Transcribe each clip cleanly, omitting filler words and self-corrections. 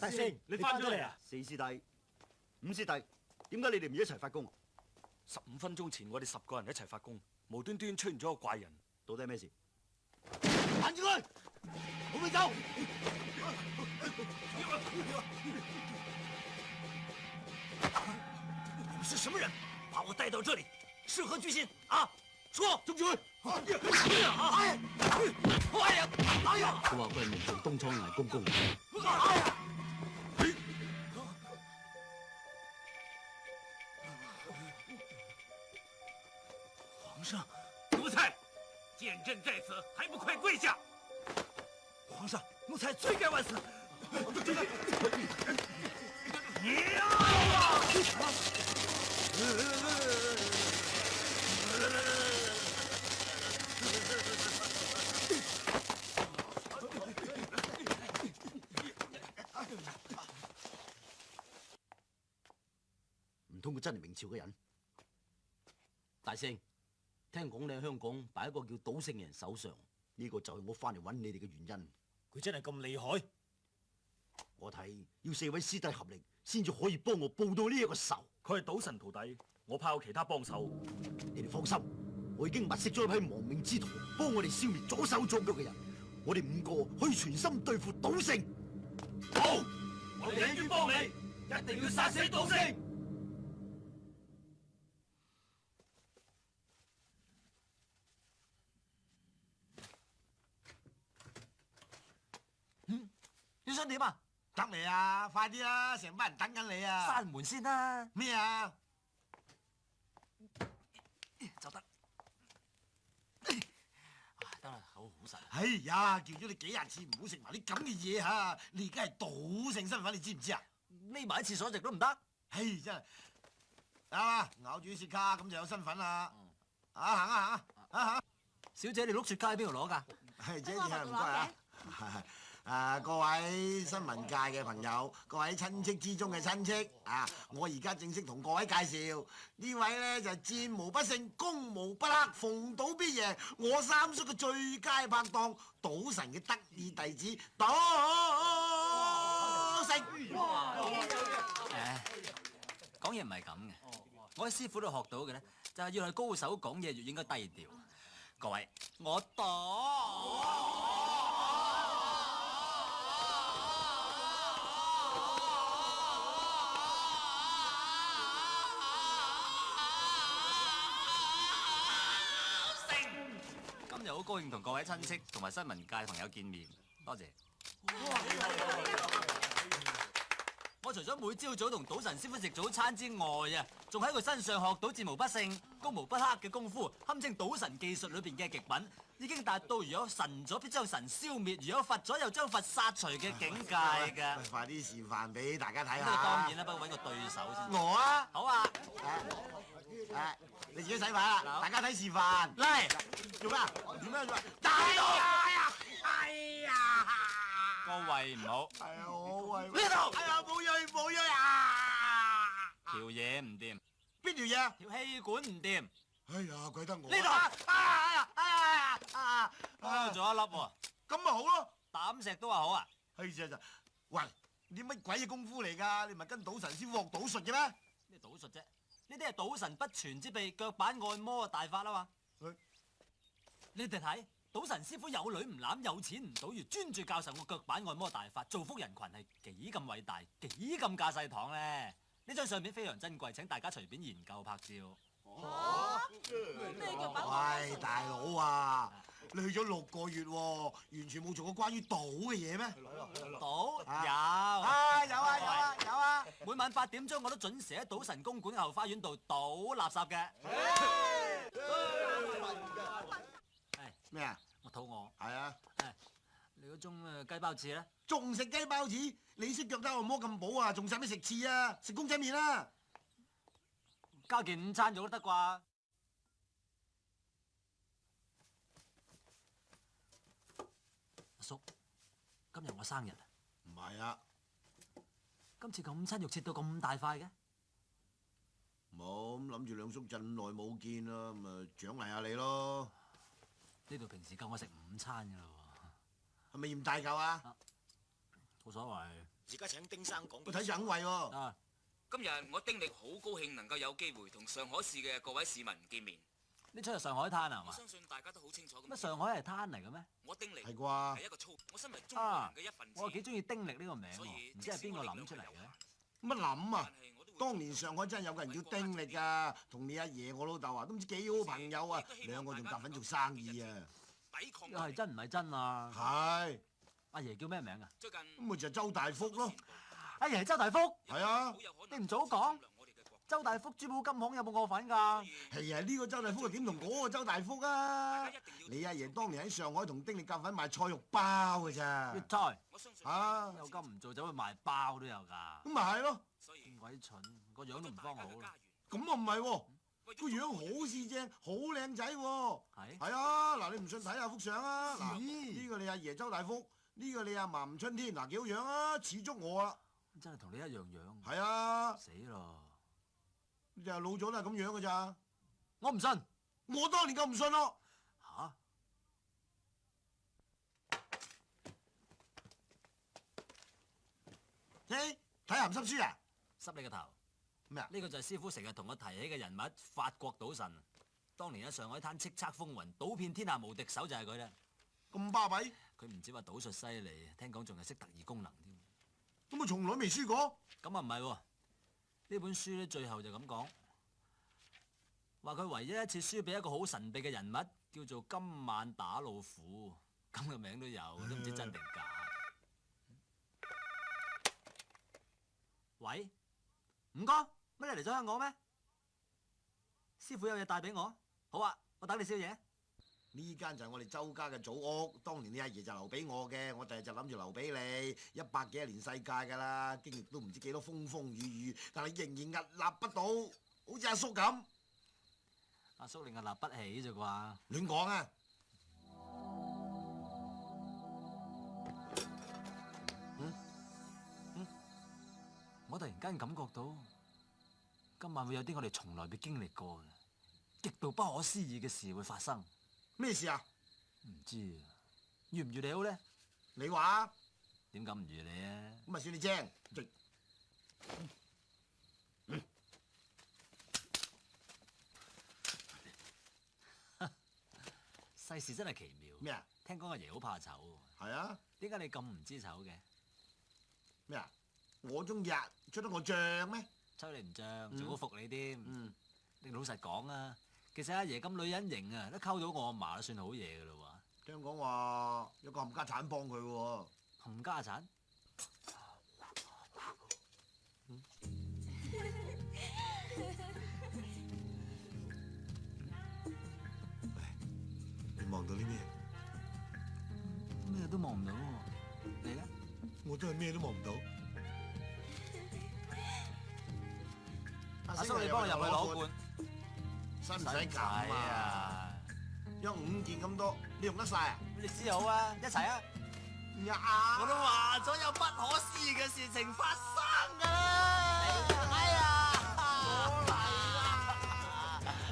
大聖，你翻咗嚟啊？四師弟、五師弟，點解你哋唔一齊發功？15分鐘前我哋10個人一齊發功，無端端出現咗個怪人，到底係咩事？攔住佢！好佢走！你們是什麼人？把我帶到這裡，是何居心啊？說，捉住佢！哎呀！佢話佢係明洞東廠崖公公。皇上，奴才見朕在此，還不快跪下！皇上，奴才罪該萬死。唔通佢真係明朝嘅人？大聖，聽講你喺香港擺一個叫賭聖嘅人手上，呢個就係我翻嚟揾你哋嘅原因。佢真係咁厲害？我睇要4位師弟合力，先至可以幫我報到呢一個仇。佢係賭神徒弟，我怕有其他幫手。你哋放心，我已經物色咗一批亡命之徒，幫我哋消滅左手左腳嘅人。我哋5個可以全心對付賭聖。好，我哋願意幫你，一定要殺死賭聖。你想點啊？得未啊？快啲啊！成班人等緊你啊！閂門先啦！咩啊？就得。得啦，好實。哎呀，叫咗你幾廿次唔好食埋啲咁嘅嘢嚇！你而家係賭聖身份，你知唔知啊？匿埋喺廁所食都唔得。唉，真係啊！咬住啲雪卡咁就有身份啦。啊，行啊行啊！小姐，你碌雪卡喺邊度攞㗎？係姐，唔該啊。各位新聞界嘅朋友，各位親戚之中嘅親戚啊，我而家正式同各位介紹呢位呢，就係戰無不勝、攻無不克、逢賭必贏，我三叔嘅最佳拍檔，賭神嘅得意弟子賭聖。講嘢唔係咁嘅，我喺師傅度學到嘅呢，就係要係高手講嘢越應該低調。各位，我賭。今日好高興同各位親戚同埋新聞界朋友見面，多謝。我除咗每朝早同賭神師傅食早餐之外啊，仲喺佢身上學到戰無不勝、攻無不克嘅功夫，堪稱賭神技術裏邊嘅極品，已經達到如有神咗必將神消滅，如有佛咗又將佛殺除嘅境界㗎。快啲示範俾大家睇下。當然啦，不過揾個對手先。我啊，好啊。你自己洗牌啦，大家睇示範。嚟，做咩啊？點樣做？大佬！哎呀！個胃唔好。係啊，我胃。呢度。哎呀，冇嘢冇嘢啊！條嘢唔掂。邊條嘢？條氣管唔掂。哎呀，怪得我。呢度。多咗一粒喎。咁咪好咯。膽石都話好啊。哎呀，喂，你乜鬼嘢功夫嚟㗎？你唔係跟賭神師傅學賭術嘅咩？咩賭術啫？呢啲係賭神不傳之秘，腳板按摩嘅大法啊嘛！你哋睇，賭神師傅有女唔攬，有錢唔賭，如專注教授我腳板按摩大法，造福人群係幾咁偉大，幾咁架勢堂咧！呢張相片非常珍貴，請大家隨便研究拍照。咩叫把？喂，大佬啊，你去咗6個月喎，完全冇做過關於賭嘅嘢咩？賭有有啊！每晚8點鐘我都準時喺賭神公館後花園度倒垃圾嘅。咩啊？我肚餓。係啊。你嗰種雞包翅咧？仲食雞包翅？你識腳底按摩咁補啊？仲使咩食翅啊？食公仔麵啦！加件午餐肉都得啩？阿叔，今日我生日啊！唔係啊，今次個午餐肉切到咁大塊嘅？冇，咁諗住兩叔陣耐冇見啦，咁啊獎勵下你咯。呢度平時夠我食午餐㗎啦喎。係咪嫌大嚿啊？冇所謂。而家請丁生講。我睇上位喎。啊，今日我丁力好高興能夠有機會同上海市嘅各位市民見面。呢出係上海灘啊嘛？我相信大家都好清楚咁。乜上海係灘嚟嘅咩？我丁力係啩？係一個粗，我身為中國人嘅一份子。我幾中意丁力呢個名所以喎，唔知係邊個諗出嚟嘅？乜諗啊？但係我都會當年上海真係有個人叫丁力㗎，同你阿爺我老豆啊，都唔知幾好朋友啊，兩個仲夾份做生意啊。抵抗又係真唔係真啊？係，阿爺叫咩名啊？最近咁咪就係周大福咯。阿爺係周大福，係啊好有可能你唔早講周大福珠寶金行有冇我份㗎？係啊，呢個周大福又點同嗰個周大福啊？你阿爺當年喺上海同丁力夾份賣菜肉包㗎咋粵？菜我相信啊，有金唔做走去賣包都有㗎，咁咪係咯。所以咁鬼蠢，個樣都唔方好啦。咁啊唔係喎，個樣好似正，好靚仔喎。係係啊，嗱你唔信睇下幅相啊。嗱咦呢個你阿爺周大福，呢個你阿嫲吳春天，嗱幾好樣啊，似足我啦。真係同你一樣樣。係啊，死咯！就係老咗都係咁樣㗎咋。我唔信我當年咁唔信咯。嚇。睇鹹濕書啊？濕你個頭！咩啊？呢個就係師傅成日同我提起嘅人物，法國賭神。當年喺上海灘叱咤風雲，賭遍天下無敵手就係佢啦。咁巴閉，佢唔止話賭術犀利，聽講仲係識特異功能添。咁我從來未輸過。咁啊唔係喎，呢本書咧最後就咁講，話佢唯一一次輸俾一個好神秘嘅人物，叫做今晚打老虎，咁嘅名都有，都唔知真定假。喂，五哥，乜你嚟咗香港咩？師傅有嘢帶俾我，好啊，我等你宵夜。呢間就係我哋周家嘅祖屋，當年你阿爺就留俾我嘅，我第日就諗住留俾你。100幾年世界㗎啦，經歷都唔知幾多風風雨雨，但係仍然屹立不倒，好似阿叔咁。阿叔你屹立不起啫啩？亂講啊！我突然間感覺到今晚會有啲我哋從來未經歷過嘅極度不可思議嘅事會發生。咩事啊？唔知啊，預唔預你好咧？你話點解唔預你啊？咁咪算你精。世事真係奇妙。咩啊？聽講阿爺好怕醜喎，係啊？點解你咁唔知醜嘅？咩啊？我中意啊，出得我脹咩？抽你唔脹，仲好服你添。嗯，你老實講啊，其實阿爺咁女人型啊，都溝到我阿嫲都算好嘢噶啦聽講話有個冚家產幫佢喎。喎，冚家產。你望到啲咩？咩都望唔到喎，你咧？我真係咩都望唔到。阿叔你幫我入去攞罐，使唔使咁啊？有5件咁多，你用得晒啊？你知好啊，一齊啊！呀！我都話咗有不可思議嘅事情發生㗎啦！哎呀！我嚟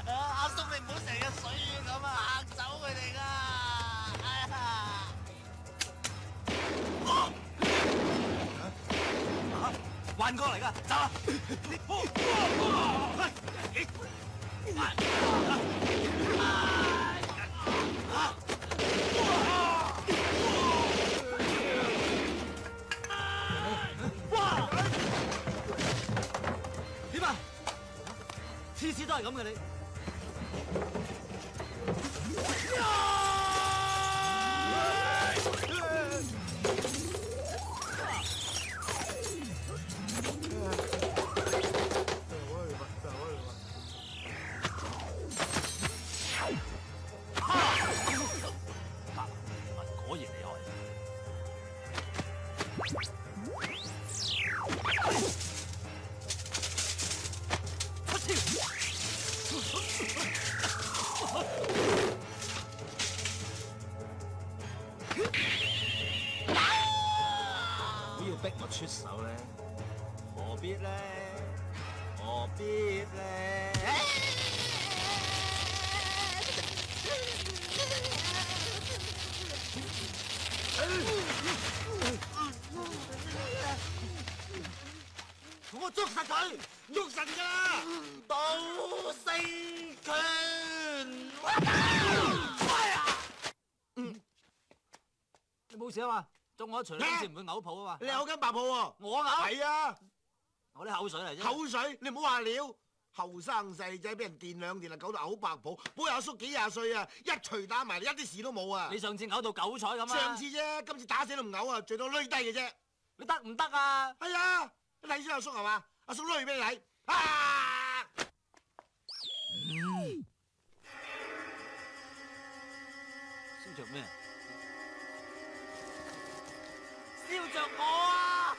啦！阿叔你唔好成日水魚咁啊，嚇走佢哋㗎！哎呀！幻覺嚟㗎，走啊！點啊？次次都係咁嘅你。果然厲害。如果要逼我出手咧，何必咧？何必咧？我捉實佢，捉實㗎啦！賭聖拳，你冇事啊嘛？中我一錘，你好似唔會嘔泡啊嘛？你有根白泡喎？我嘔？係啊，我啲口水嚟啫。口水，你唔好話料。後生細仔俾人電兩電啊，搞到嘔白泡。本阿叔幾廿歲啊，一錘打埋你，一啲事都冇啊！你上次嘔到九彩咁啊？上次啫，今次打死都唔嘔啊，最多攣低嘅啫。你得唔得啊？係啊，你睇咗阿叔係嘛？阿叔攣俾你睇。啊！燒着咩？燒着我啊！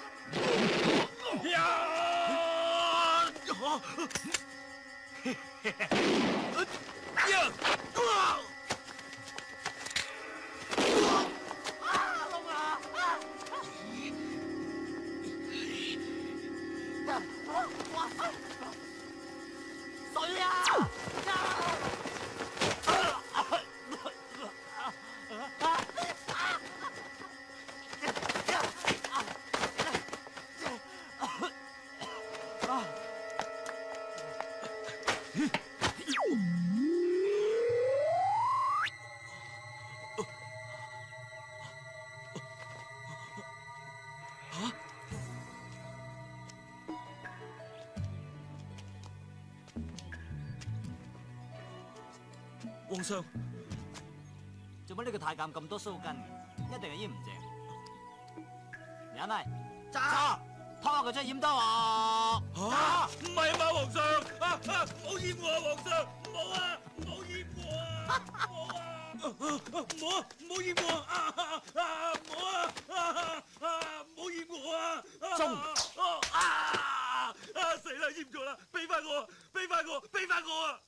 水啊！皇上，做乜呢個太監咁多鬚根嘅？一定係煙唔正。人嚟，揸！拖佢出染多喎。唔係啊嘛，皇上，唔好閹我啊，皇上，唔好啊，唔好閹我啊，唔好啊，唔好閹我啊，唔好啊，唔好閹我啊，死啦，閹咗啦，俾翻我，俾翻我，俾翻我啊！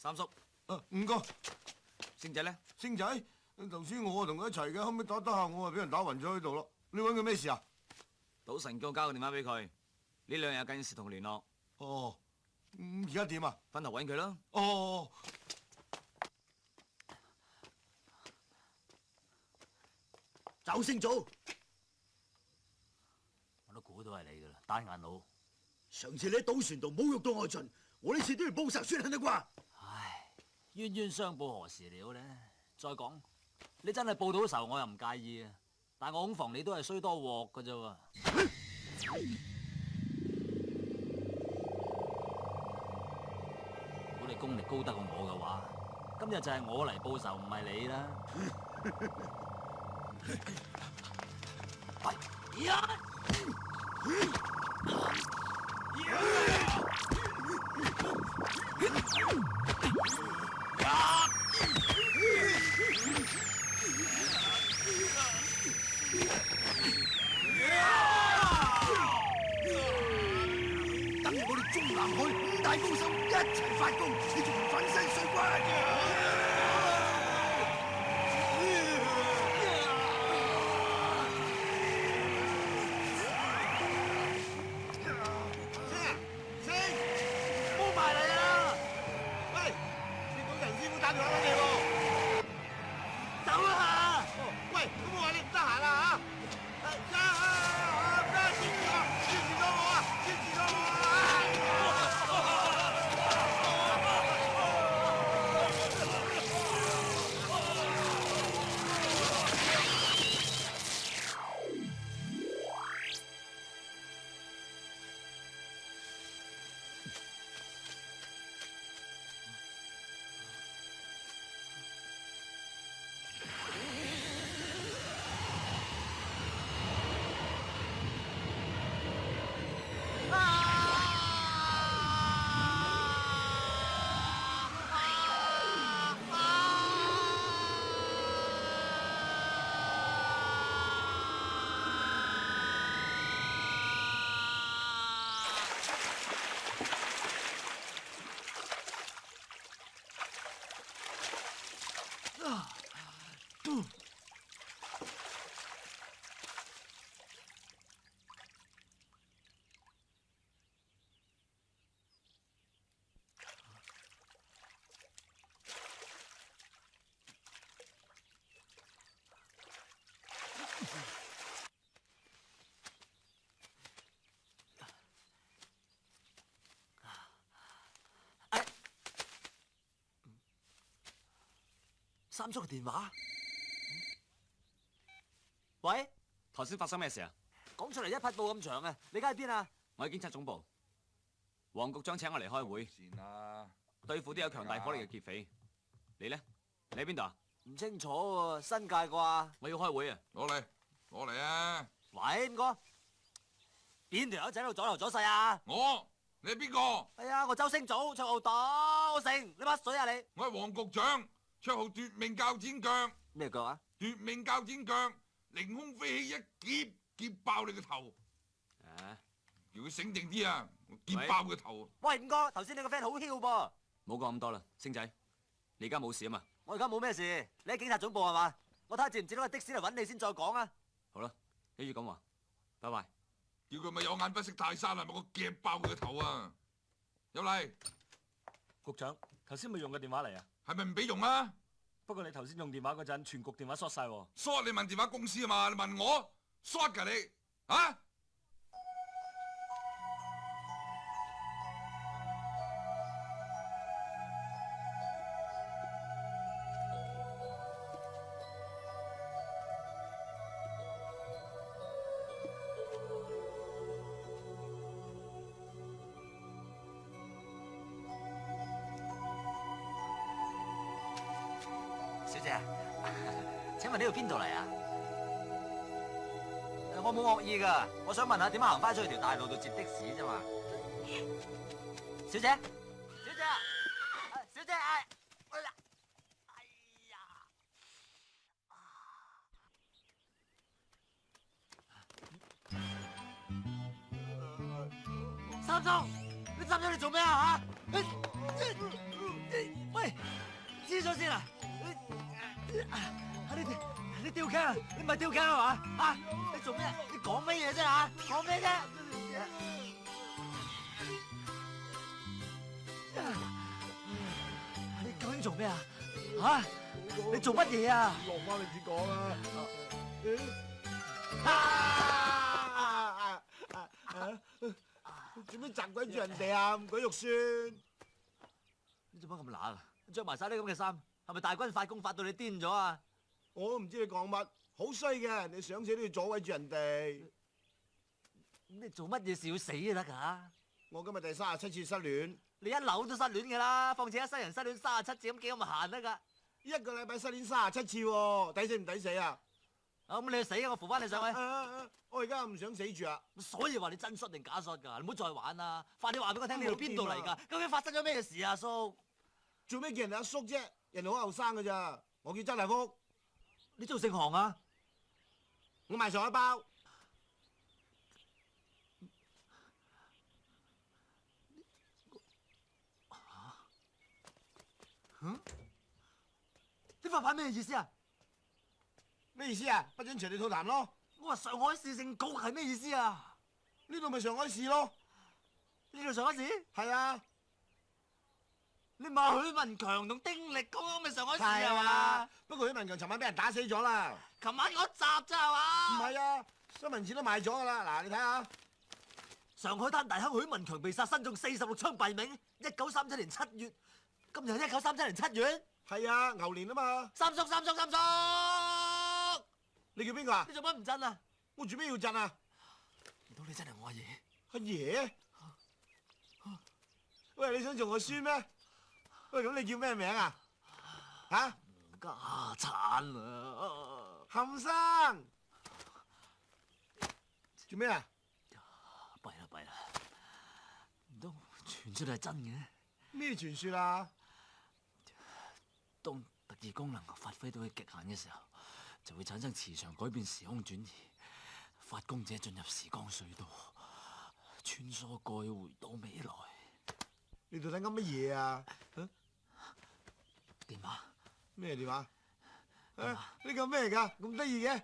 三叔，五哥，星仔咧？星仔，頭先我同佢一齊嘅，後尾打下我啊俾人打暈咗喺度咯。你揾佢咩事啊？賭神叫我交個電話俾佢，呢兩日有緊事同佢聯絡。哦，而家點啊？分頭揾佢啦。哦，走星祖，我都估到係你噶啦，單眼佬。上次你喺賭船度侮辱到我盡，我呢次都要報仇雪恨啦啩？唉，冤冤相報何時了呢？再講，你真係報到仇，我又唔介意啊。但我恐防你都係衰多鑊噶啫喎。如果你功力高得過我嘅話，今日就係我嚟報仇，唔係你啦。等我哋中南海五大高手一齊發功，你仲唔粉身碎骨啊？三叔嘅電話。喂，頭先發生咩事啊？講出嚟一匹布咁長啊！你而家喺邊啊？我喺警察總部，黃局長請我嚟開會，對付啲有強大火力嘅劫匪。你呢？你喺邊度啊？唔清楚喎，新界啩？我要開會啊！攞嚟啊！喂，五哥，邊條友仔喺度左頭左勢啊？你係邊個？係啊，我周星祖，綽號賭聖，你乜水啊你？我係黃局長，綽號奪命鉸剪腳。咩腳啊？奪命鉸剪腳，凌空飛起一劫爆你個頭。叫佢醒定啲啊！我劫爆佢頭。喂，五哥，頭先你個 friend 好囂噃。冇講咁多啦，星仔，你而家冇事啊嘛？我而家冇咩事，你喺警察總部係嘛？我睇下接唔接到個的士嚟揾你先再講啊。好啦，一於咁話，拜拜。叫佢咪有眼不識泰山啊！咪我夾爆佢個頭啊！有嚟，局長，頭先咪用個電話嚟啊？係咪唔俾用啊？不過你頭先用電話嗰陣，全局電話疏晒喎。疏你問電話公司啊嘛？你問我疏㗎你啊？小姐，請問呢度邊度嚟啊？我冇惡意噶，我想問下點樣行翻出去條大路度接的士啫嘛。小姐，小姐啊，小姐，哎呀，三叔，你做咩啊吓？喂，知咗先啊！你吊頸啊？你唔係吊頸啊嘛？啊！你做咩？你講乜嘢啫吓？講咩啫？你究竟做咩啊？吓！你做乜嘢啊？落翻你自講啦！做咩責鬼住人哋啊？咁鬼肉酸！你做乜咁乸啊？着埋晒啲咁嘅衫，係咪大軍發功發到你癲咗啊？我都唔知你講乜，好衰嘅，你想死都要阻位住人哋。咁你做乜嘢事要死啊得㗎？我今日第37次失戀，你一樓都失戀㗎啦，況且一世人失戀37次咁幾咁閒得㗎？一個禮拜失戀37次喎，抵死唔抵死啊？咁你去死啊！我扶翻你上去。我而家唔想死住啊！所以話你真摔定假摔㗎？你唔好再玩啦！快啲話俾我聽，呢度邊度嚟㗎？究竟發生咗咩事啊，叔？做咩叫人哋阿叔啫？人哋好後生㗎咋？我叫周大福。你做盛行啊？我賣上海包。呢塊牌咩意思啊？咩意思啊？不准隨地吐痰咯！我話上海市政局係咩意思啊？呢度咪上海市咯？呢度上海市？係啊！你唔係許文強同丁力嗰咪上海市係係嘛？不過許文強尋晚俾人打死咗啦。琴晚嗰集咋係嘛？唔係啊，新聞紙都賣咗㗎啦。嗱，你睇下。上海灘大亨許文強被殺，身中46槍斃命。1937年7月，今日係1937年7月。係啊，牛年啊嘛。三叔，你叫邊個啊？你做乜唔震啊？我做咩要震啊？唔通你真係我阿爺？阿爺？喂，你想做我孫咩？喂，咁你叫咩名啊？嚇？家產啊！冚生，做咩啊？弊啦！唔通傳出嚟係真嘅？咩傳說啊？當特異功能發揮到佢極限嘅時候，就會產生磁場改變時空轉移，發功者進入時光隧道，穿梭過去回到未來。你到底噏乜嘢啊？電話？咩電話？呢個咩嚟㗎？咁得意嘅？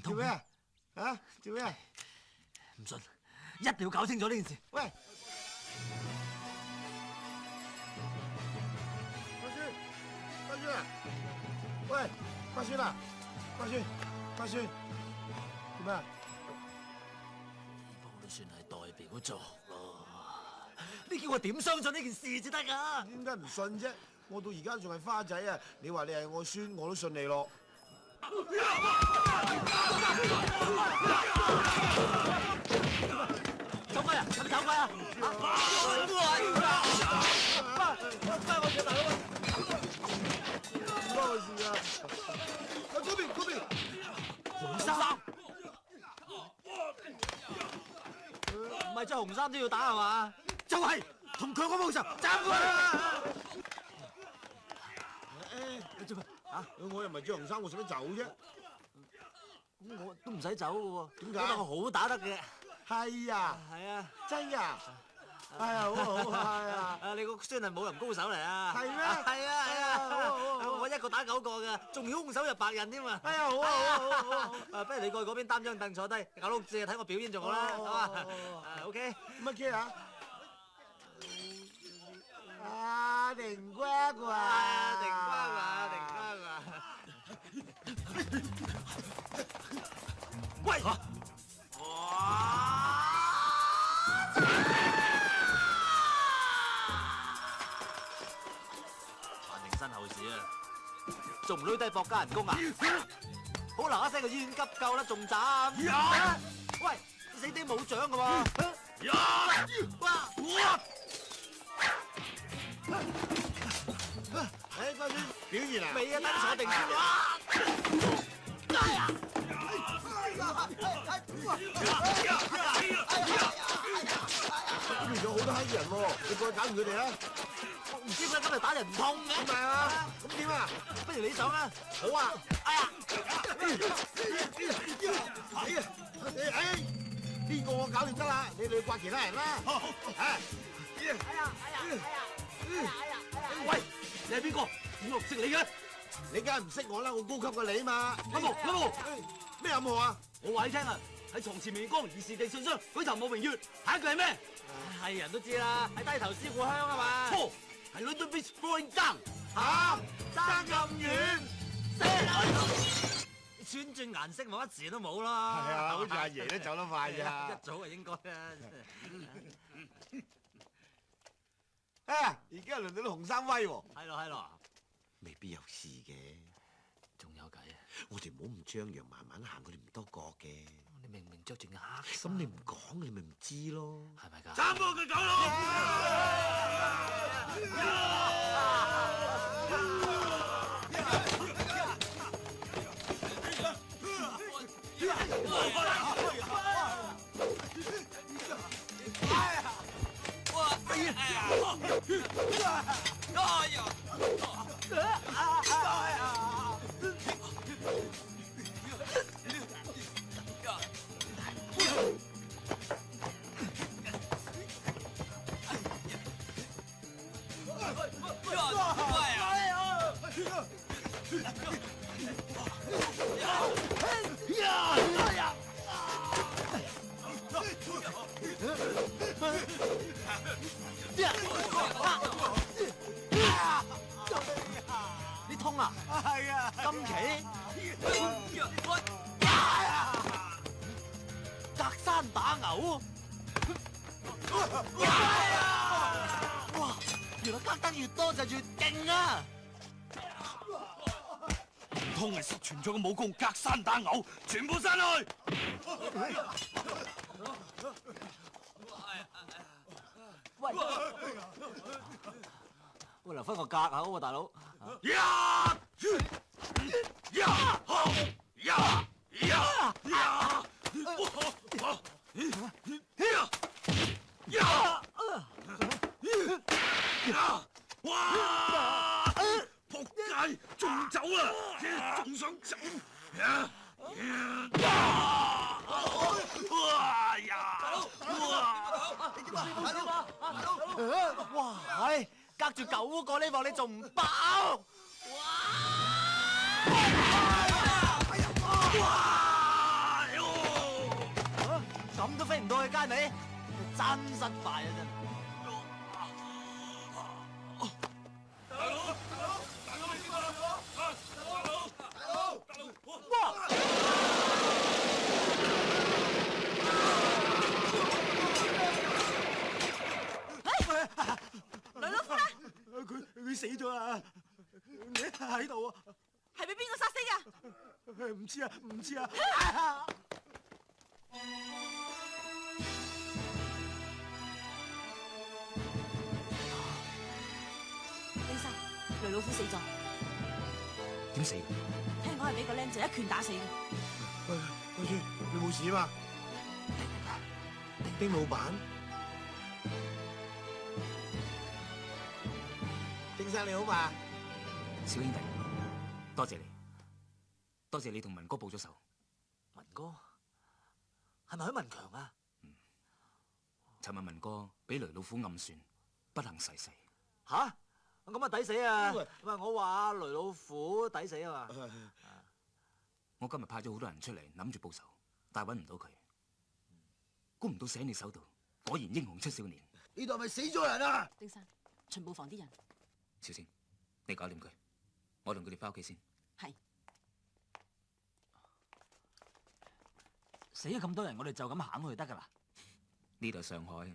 做咩啊？啊？做咩啊？唔信，一定要搞清楚呢件事。喂！花孫啊！喂，花孫啊！花孫，做咩啊？呢鋪都算係代表作咯。你叫我點相信呢件事至得㗎？點解唔信啫？我到而家仲係花仔啊！你話你係我孫，我都信你咯。走鬼啊！係咪走鬼啊？翻我隻大佬啊！唔關我事啊！嗰邊，紅衫，唔係着紅衫都要打係嘛？就係同佢我冇仇，斬佢啦！做咩啊？我又唔係着紅衫，我使乜走啫？咁我都唔使走嘅喎。點解覺得我好打得嘅。係啊，係啊。真㗎。係啊，好好係啊。啊，你個孫係武林高手嚟啊？係咩？係啊係啊。好，我一個打9個㗎，仲要兇手入白刃添嘛。哎呀，好。啊，不如你過去嗰邊擔張凳坐低，搞碌蔗睇我表演仲好啦，好嘛？OK。乜嘢啊？啊，定乖乖，定乖乖，定乖乖。喂！范定身後事啊，仲唔攞低博加人工啊？好嗱嗱聲去醫院急救啦，仲斬？喂，死啲冇獎噶喎！哇！誒，乖孫表現啊！未啊，等坐定先。呢邊仲有好多黑人喎，你過去搞掂佢哋啊！我唔知點解今日打人唔痛嘅。唔係啊，咁點啊？不如你上啊！好啊！哎呀！呢個我搞掂得啦，你哋去刮其他人啦。喂，你係邊個？點解唔識你嘅？你梗係唔識我啦，我高級過你嘛。阿毛，咩暗號啊？我話你聽啊，喺床前明月光，疑是地上霜，舉頭望明月。下一句係咩？係人都知啦，係低頭思故鄉啊嘛。錯，係 Little Bit Falling Down。嚇，爭咁遠。轉轉顏色冇一時都冇咯。係啊，好似阿爺都走得快咋。一早就應該啦。啊，而家輪到啲紅衫威喎。係咯，未必有事嘅，仲有計啊！我哋唔好咁張揚，慢慢行，佢哋唔多覺嘅。你明明着住件黑衫，咁你唔講，你咪唔知咯。係咪㗎？斬過佢狗你痛啊？係啊！今期隔山打牛。哇！原來隔得越多就越勁啊！唔通係失傳咗個武功隔山打牛，全部散去！喂，留翻個格口喎，大佬。哇！仆街，仲走啊！仲想走？哇！係隔住9個呢鑊，你仲唔爆？咁都飛唔到去街尾，真失敗啊！真。唔知啊，唔知啊。丁生，雷老虎死咗，點死？聽講係俾個僆仔一拳打死嘅。喂，乖孫，你冇事嘛？丁老闆，丁生你好嘛？小兄弟，多謝你，多謝你同文哥報咗仇。文哥係咪許文強啊？尋日文哥俾雷老虎暗算，不幸逝世。吓？咁啊抵死啊！喂，我話雷老虎抵死啊嘛！我今日派咗好多人出嚟諗住報仇，但係揾唔到佢，估唔到死喺你手度，果然英雄出少年。呢度係咪死咗人啊？丁生，巡捕房啲人小星，你搞掂佢，我同佢哋翻屋企先。係死咗咁多人，我哋就咁行去得噶啦。呢度係上海。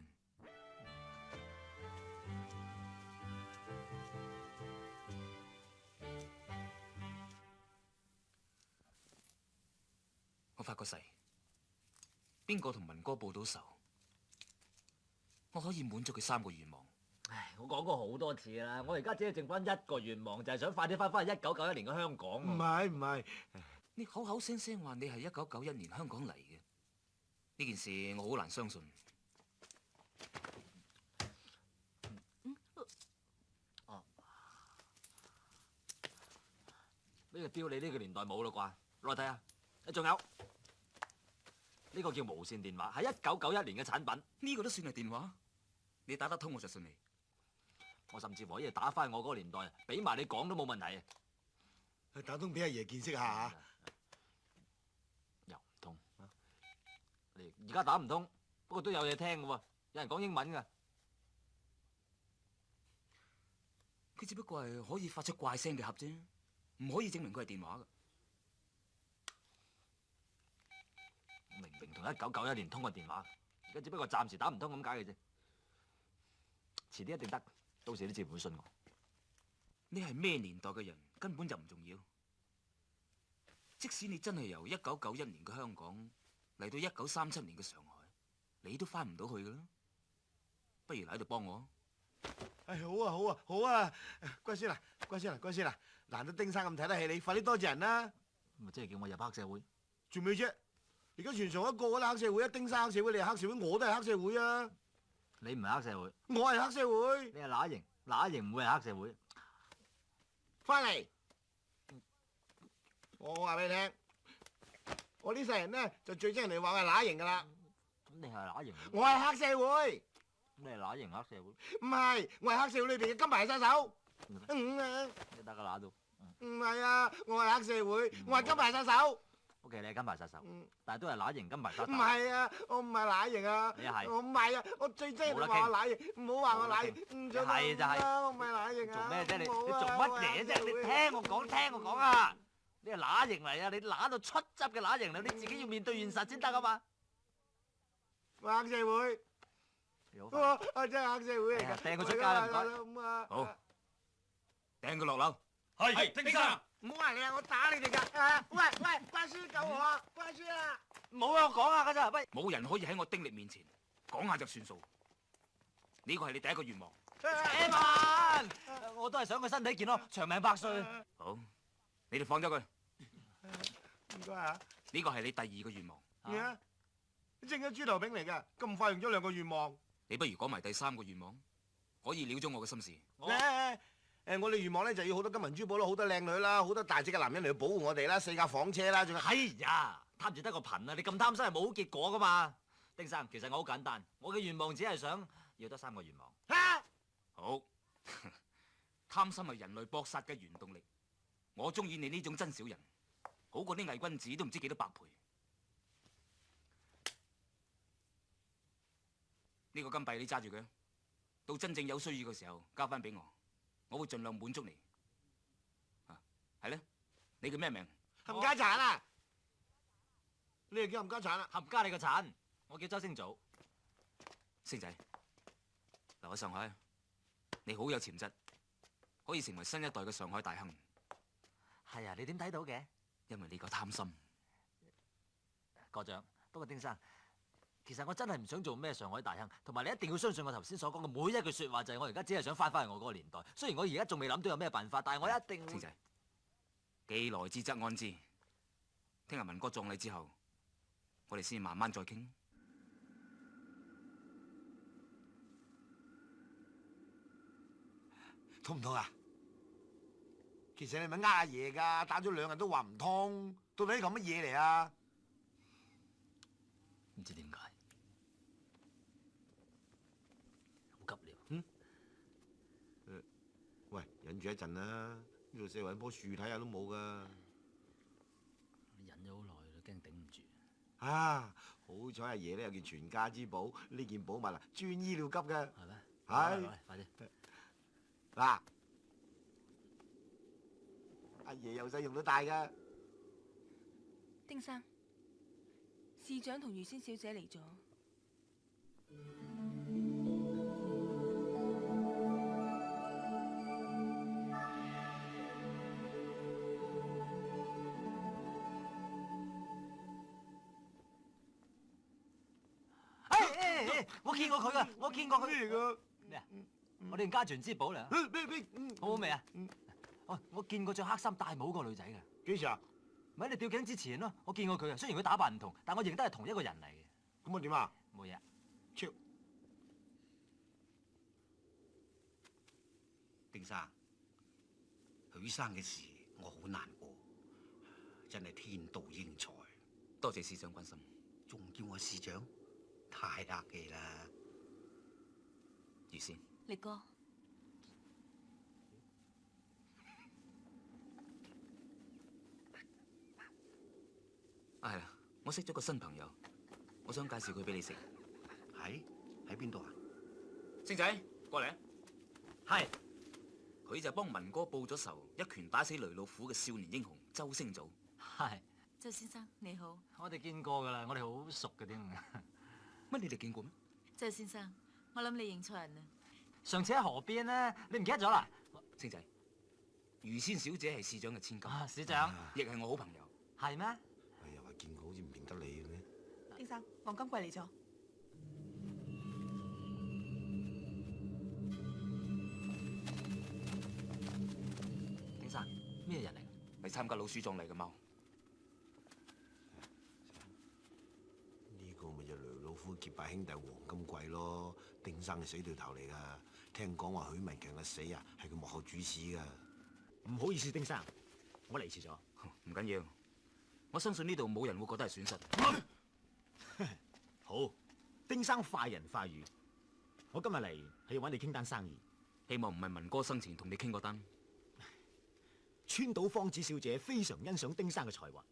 我發個誓，邊個同文哥報到仇，我可以滿足佢3個願望。唉，我講過好多次啦，我而家只係剩翻1個願望，就係想快啲翻去1991年嘅香港。唔係唔係，你口口聲聲話你係1991年香港嚟嘅，呢件事我好難相信。呢個錶你呢個年代冇啦啩？攞嚟睇下。仲有呢個叫無線電話，係1991年嘅產品。呢個都算係電話？你打得通我就信你。我甚至乎可以打翻我嗰個年代，俾埋你講都冇問題。打通俾阿爺見識下。又唔通？你而家打唔通，不過都有嘢聽嘅喎，有人講英文㗎。佢只不過係可以發出怪聲嘅盒啫，唔可以證明佢係電話㗎。明明同1991年通過電話，而家只不過暫時打唔通咁解嘅啫。遲啲一定得，到時你自然會信我。你係咩年代嘅人根本就唔重要。即使你真係由1991年嘅香港嚟到1937年嘅上海，你都翻唔到去噶啦。不如嚟喺度幫我。唉，好啊好啊好啊，乖孫啊乖孫啊乖孫啊，難得丁生咁睇得起你，快啲多謝人啦。咪即係叫我入黑社會？做咩啫？而家全上一個都黑社會，丁生黑社會，你係黑社會，我都係黑社會啊！你唔係黑社會，我係黑社會。你係乸型，乸型唔會係黑社會。翻嚟，我話俾你聽，我呢世人咧就最憎人哋話我係乸型噶啦。咁你係乸型？我係黑社會。你係乸型黑社會？唔係，我係黑社會裏邊嘅金牌殺手。你得個乸到？唔係啊，我係黑社會，我係金牌殺手。O.K. 你係金牌殺手，但係都係乸型金牌殺手。唔係啊，我唔係乸型啊。你係？我唔係啊，我最憎人哋話我乸型，唔好話我乸型。唔准係就係。我唔係乸型啊。做咩啫？你做乜嘢啫？你聽我講，聽我講啊！你係乸型嚟啊！你乸到出汁嘅乸型啦！你自己要面對現實先得啊嘛！黑社會。我真係黑社會嚟㗎。掟佢出街啦！唔該。好，掟佢落樓。係，丁生。唔好話你啊！我打你哋㗎！喂，乖孫救我啊！乖孫啊！冇啊！我講下㗎咋，喂！冇人可以喺我丁力面前講下就算數。呢個係你第一個願望。我都係想佢身體健康，長命百歲。好，你哋放咗佢。唔該啊！呢個係你第2個願望。咩啊？你整咗豬頭餅嚟㗎，咁快用咗2個願望。你不如講埋第3個願望，可以了咗我嘅心事。我哋願望咧就要好多金銀珠寶啦，好多靚女啦，好多大隻嘅男人嚟保護我哋啦，4架房車啦，仲有。哎呀，貪住得個貧啊！你咁貪心係冇結果噶嘛，丁生。其實我好簡單，我嘅願望只係想要得3個願望。好，貪心係人類搏殺嘅原動力。我中意你呢種真小人，好過啲偽君子都唔知幾多百倍。呢個金幣你揸住佢，到真正有需要嘅時候交翻俾我。我會盡量滿足你。係咧，你叫咩名？冚家鏟啊！你又叫冚家鏟啊？冚家你個鏟，我叫周星祖。星仔，留喺上海，你好有潛質，可以成為新一代嘅上海大亨。係啊，你點睇到嘅？因為你夠貪心。過獎，不過丁生，其實我真係唔想做咩上海大亨，同埋你一定要相信我頭先所講嘅每一句説話，就係我而家只係想翻返去我嗰個年代。雖然我而家仲未諗到有咩辦法，但係我一定會。星仔，既來之則安之。聽日文哥葬禮之後，我哋先慢慢再傾。通唔通啊？其實你咪呃阿爺㗎，打咗2日都話唔通，到底呢個乜嘢嚟啊？唔知點解，好急了。喂，忍住一陣啦，呢度四圍棵樹睇下都冇㗎。忍咗好耐啦，驚頂唔住。啊，好彩阿爺咧有件全家之寶，呢件寶物啊，專醫療級嘅。係咩？係。快啲。嗱，阿爺由細用到大㗎。丁生，市長同余仙小姐嚟咗。我見過佢噶，我見過佢。咩嚟㗎？咩啊？我哋家傳之寶嚟啊！好好味啊！我見過着黑衫戴帽個女仔嘅。幾時啊？咪喺你吊頸之前咯，我見過佢啊。雖然佢打扮唔同，但我認得係同一個人嚟嘅。咁我點啊？冇嘢。超。丁生，許生嘅事我好難過，真係天妒英才。多謝市長關心。仲叫我市長，太客氣啦。余仙，力哥，係啦，我識咗個新朋友，我想介紹佢俾你識。喺邊度啊？星仔，過嚟啊！係。佢就幫文哥報咗仇，一拳打死雷老虎嘅少年英雄周星祖。係。周先生你好。我哋見過㗎啦，我哋好熟嘅添。乜你哋見過咩？周先生，我諗你認錯人啦。上次喺河邊咧，你唔記得咗啦？星仔，余仙小姐係市長嘅千金。市長。亦係我好朋友。係咩？又話見過好似唔認得你嘅咩？丁生，黃金貴嚟咗。丁生，咩人嚟？嚟參加老鼠葬禮嘅貓。呢個咪就雷老虎結拜兄弟黃金貴咯，丁生係死對頭嚟㗎。聽講話許文強嘅死啊，係佢幕後主使㗎。唔好意思，丁生，我嚟遲咗。唔緊要，我相信呢度冇人會覺得係損失。好，丁生快人快語，我今日嚟係要揾你傾單生意。希望唔係文哥生前同你傾過單。川島芳子小姐非常欣賞丁生嘅才華。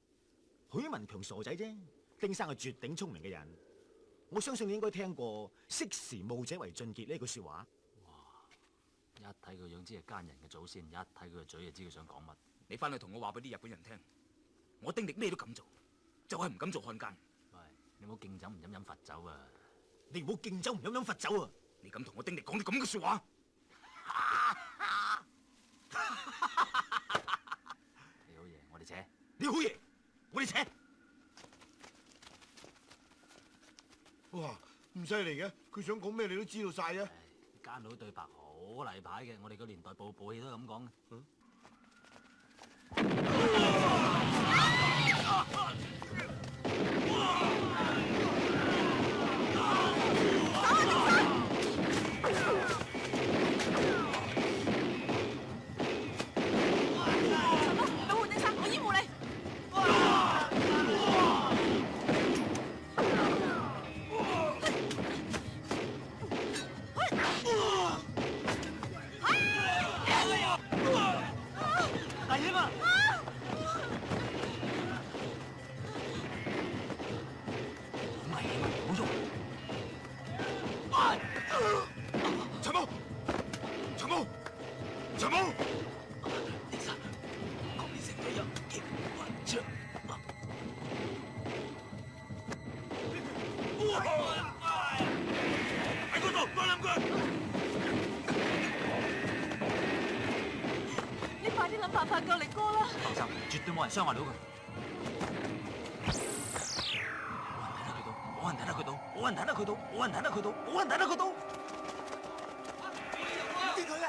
許文強傻仔啫，丁生係絕頂聰明嘅人。我相信你應該聽過識時務者為俊傑呢句說話。一睇佢樣知係奸人嘅祖先，一睇佢個嘴就知佢想講乜。你翻去同我話俾啲日本人聽，我丁力咩都敢做，就係唔敢做漢奸。喂，你唔好敬酒唔飲飲罰酒啊！你唔好敬酒唔飲飲罰酒啊！你敢同我丁力講啲咁嘅說話？你好嘢，我哋扯。你好嘢，我哋扯。哇，咁犀利嘅，佢想講咩你都知道晒啊！奸佬對白好例牌嘅，我哋個年代部部戲都係咁講嘅。你快啲諗辦法救力哥啦！放心，絕對冇人傷害到佢。人睇得佢到，冇人睇得佢到，冇人睇得佢到。邊佢咧？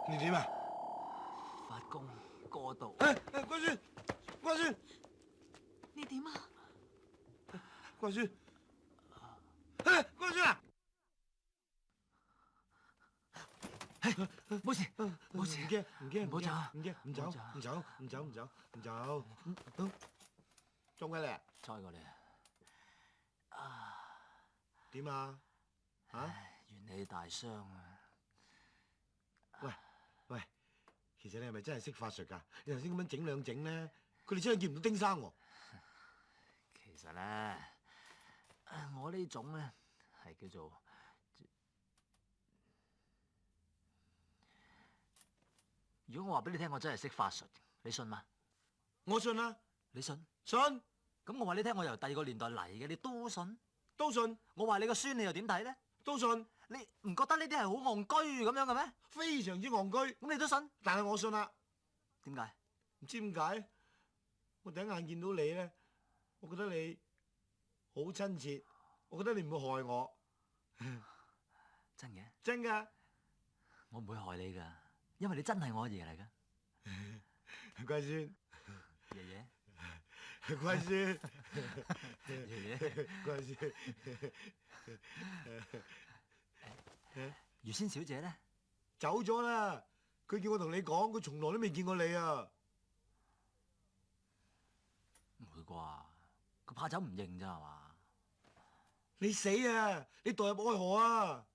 你點啊？發功過度。關孫，關孫，你點啊？關孫，關孫啊！冇事，冇事，唔驚，唔驚，唔好走唔驚，唔走，唔走，唔走，唔走，唔走，中嘅咧？猜過你啊！點啊？嚇？元氣大傷啊！喂，其實你係咪真係識法術㗎？你頭先咁樣整兩整咧，佢哋真係見唔到丁生喎。其實咧，我呢種咧係叫做，如果我話俾你聽，我真係識法術，你信嗎？我信啦，你信？信咁我話你聽，我由第二個年代嚟嘅，你都信？都信，我話你個孫，你又點睇咧？都信，你唔覺得呢啲係好戇居咁樣嘅咩？非常之戇居。咁你都信？但係我信啦，點解？唔知點解？我第一眼見到你咧，我覺得你好親切，我覺得你唔會害我。真嘅？真㗎。我唔會害你㗎，因為你真係我阿爺嚟㗎。乖孫，爺爺。乖孫，爺爺。乖孫。余仙小姐咧？走咗啦，佢叫我同你講，佢從來都未見過你啊。唔會啩？佢怕走唔認咋係嘛？你死啊！你墮入愛河啊！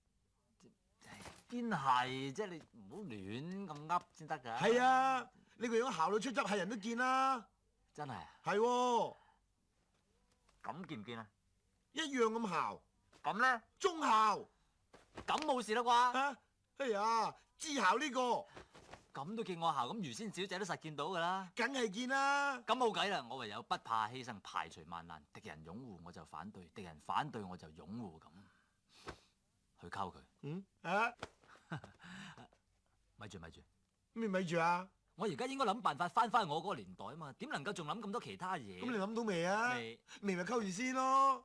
邊係？即係你唔好亂咁噏先得㗎。係啊，你個樣姣到出汁，係人都見啦。真係啊？係喎。咁見唔見啊？一樣咁姣。咁咧？中姣。咁冇事啦啩？啊！哎呀，知姣呢個。咁都見我姣，咁余仙小姐都實見到㗎啦。梗係見啦。咁冇計啦，我唯有不怕犧牲，排除萬難。敵人擁護我就反對，敵人反對我就擁護咁，去溝佢。嗯啊？咪住咪住。咩咪住啊？我而家應該諗辦法翻返我嗰個年代啊嘛，點能夠仲諗咁多其他嘢？咁你諗到未啊？未咪溝住先咯。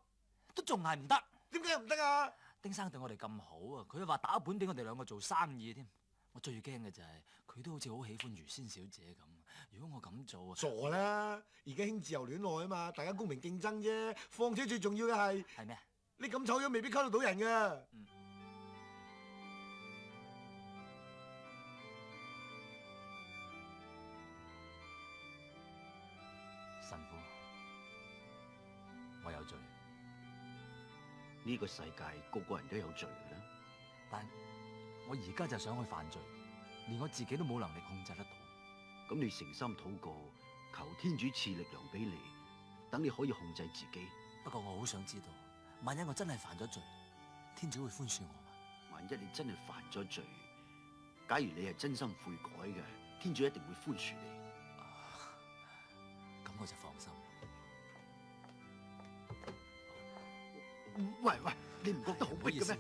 都仲係唔得。點解唔得啊？丁生對我哋咁好啊，佢話打本俾我哋兩個做生意添。我最驚嘅就係佢都好似好喜歡余仙小姐咁。如果我咁做，傻啦！而家興自由戀愛啊嘛，大家公平競爭啫。況且最重要嘅係咩？你咁醜樣未必溝得到人㗎。神父，我有罪。呢個世界個個人都有罪嘅啦，但我而家就想去犯罪，連我自己都冇能力控制得到。咁你誠心禱告，求天主賜力量俾你，等你可以控制自己。不過我好想知道，萬一我真係犯咗罪，天主會寬恕我嗎？萬一你真係犯咗罪，假如你係真心悔改嘅，天主一定會寬恕你。咁我就放心。喂喂，你唔覺得好逼嘅咩？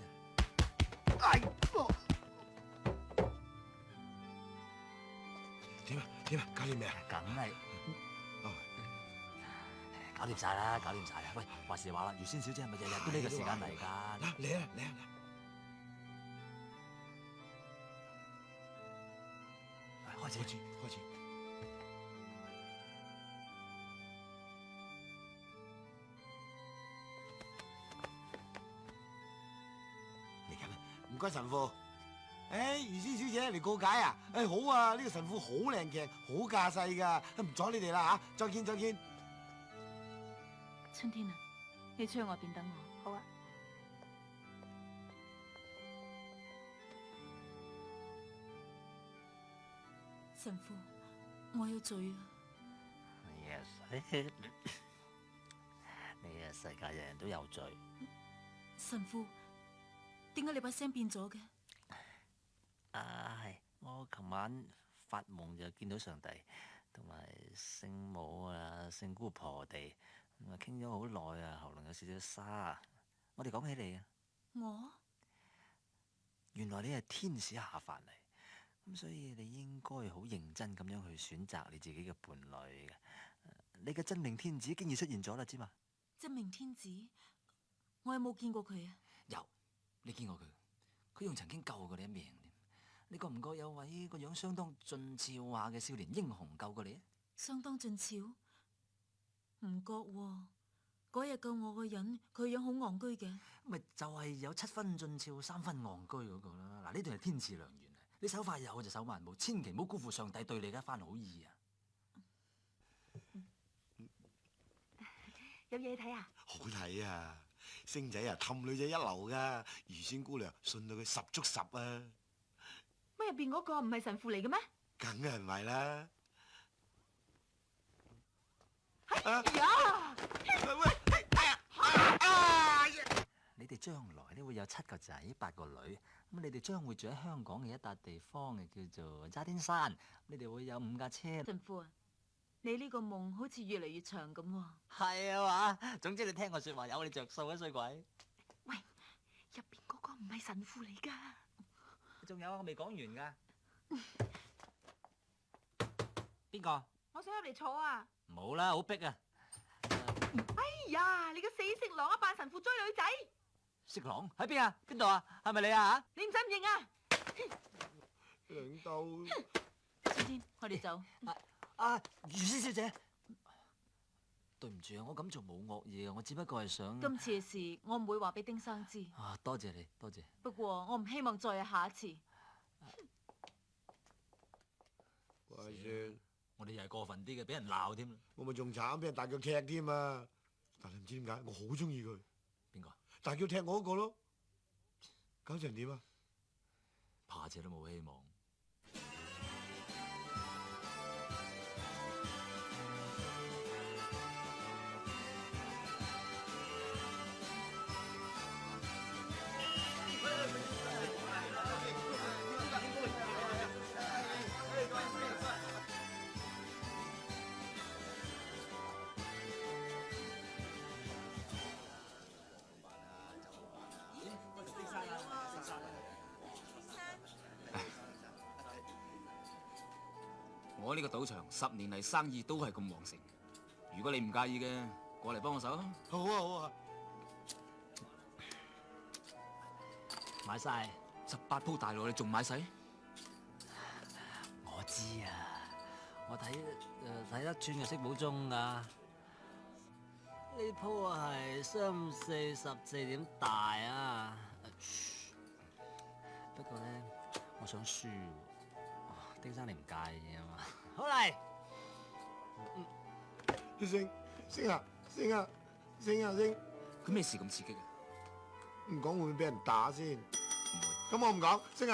點啊？搞掂未啊？梗係。搞掂晒啦，搞掂晒啦。喂，話時話啦，余仙小姐係咪日日都呢個時間嚟㗎？嚟啊！開始。嚟緊啦！唔該神父。余仙小姐嚟告解啊！好啊，呢個神父好靚鏡，好架勢㗎，唔阻你哋啦嚇！再見。春天啊，你出去外邊等我。好啊。神父，我有罪啊！你嘅世界人人都有罪。神父，點解你把聲變咗嘅？係我琴晚發夢就見到上帝同埋聖母啊、聖姑婆地，傾咗好耐啊，喉嚨有少少沙。我哋講起你啊，我原來你係天使下凡嚟，咁所以你應該好認真咁樣去選擇你自己嘅伴侶嘅。你嘅真命天子經已出現咗啦，知嘛？真命天子，我有冇見過佢啊？有，你見過佢？佢仲曾經救過你一命添。你覺唔覺有位個樣相當俊俏下嘅少年英雄救過你啊？相當俊俏？唔覺喎，嗰日救我個人，佢樣好戇居嘅。咪就係有7分俊俏3分戇居嗰個啦。嗱，呢段係天賜良緣啊！你手快有就手慢冇，千祈唔好辜負上帝對你嘅一番好意啊！有嘢睇啊？好睇啊！星仔啊，氹女仔一流噶，如仙姑娘信到佢10足10啊！乜入邊嗰個唔係神父嚟嘅咩？梗係唔係啦！哎呀！你哋將來呢會有7個仔8個女，咁你哋將會住喺香港嘅一笪地方嘅叫做渣甸山，你哋會有5架車。神父啊，你呢個夢好似越嚟越長咁喎。係啊嘛，總之你聽我說話有你着數啊，衰鬼！喂，入邊嗰個唔係神父嚟噶。仲有啊，我未講完噶。邊個？我想入嚟坐啊！冇啦，好逼啊！哎呀，你個死色狼啊，扮神父追女仔！色狼喺邊啊？邊度啊？係咪你啊？你唔使唔認啊！領導，小天，我哋走。如仙小姐，對唔住啊，我咁做冇惡意啊，我只不過係想……今次嘅事我唔會話俾丁生知。啊，多謝你，多謝。不過我唔希望再有下一次。怪說我哋又係過分啲嘅，俾人鬧添。我咪仲慘，俾人大腳踢添啊！但係唔知點解，我好中意佢。邊個？大腳踢我嗰個咯。搞成點啊？怕姐都冇希望。我呢個賭場10年嚟生意都係咁旺盛，如果你唔介意嘅，過嚟幫我手啊！好啊好啊，買晒18鋪大鑼，你仲買晒？我知啊，我睇得穿嘅色寶鐘噶。呢鋪係3、4、14點大啊！不過咧，我想輸喎。丁生你唔介意啊嘛？好嚟，星啊！佢咩事咁刺激啊？唔講會唔會俾人打先？唔會。咁我唔講，星。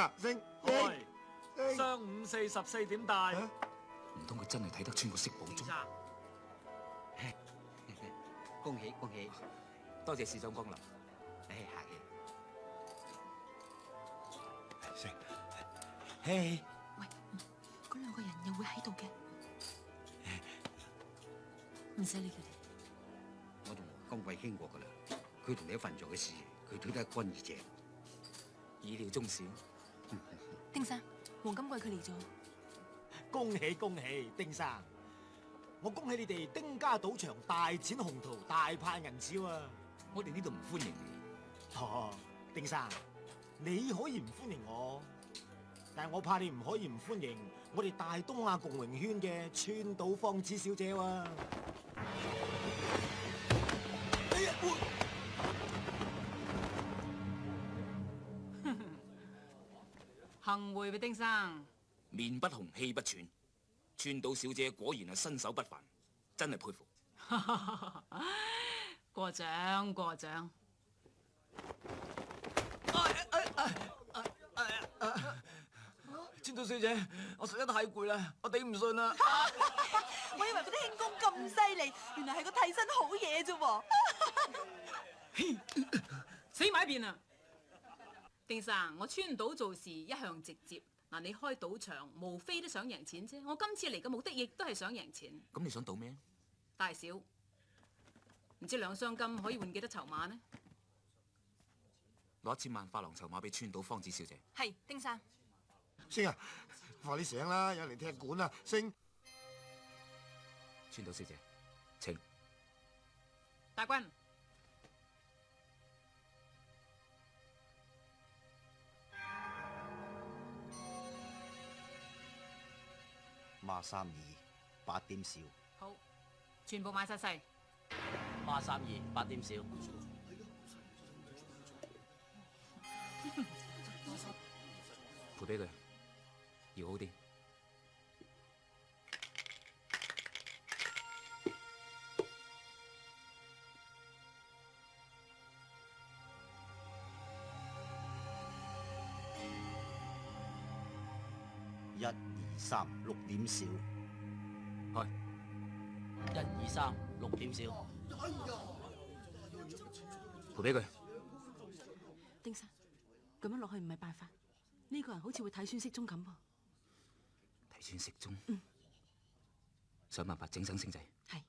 開，雙午44點大。唔通佢真係睇得穿個色寶鐘？恭喜恭喜！多謝市長光臨。誒，客氣。星，嘿。喂，嗰2個人又會喺度嘅，唔使理佢哋。我同江貴傾過噶啦，佢同你一份做嘅事，佢推得一乾二淨。意料中事。丁生，黃金貴佢嚟咗。恭喜恭喜，丁生！我恭喜你哋丁家賭場大展宏圖，大派銀紙啊！我哋呢度唔歡迎你。哦，丁生，你可以唔歡迎我，但係我怕你唔可以唔歡迎我哋大東亞共榮圈嘅川島芳子小姐喎。哎呀！幸會嘅丁生。面不紅氣不喘，川島小姐果然係身手不凡，真係佩服。過獎過獎。川島小姐，我實在太攰啦，我頂唔順啦。我以為嗰啲輕功咁犀利，原來係個替身好嘢啫喎。死埋一邊啊！丁生，我川島做事一向直接。嗱，你開賭場無非都想贏錢啫，我今次嚟嘅目的亦都係想贏錢。咁你想賭咩？大小唔知兩箱金可以換幾多籌碼呢？攞1000萬法郎籌碼俾川島芳子小姐。係，丁生。星啊，快啲醒啦！有人嚟踢館啊！星，川島小姐，請。大君。孖32 8點少。好，全部買晒細。孖32 8點少。賠俾佢，要好啲。1、2、3 6點少。開。1、2、3 6點少。賠俾佢。丁生，咁樣落去唔係辦法。呢個人好似會睇穿色盅咁噃。睇穿色盅。想辦法整醒星仔。係。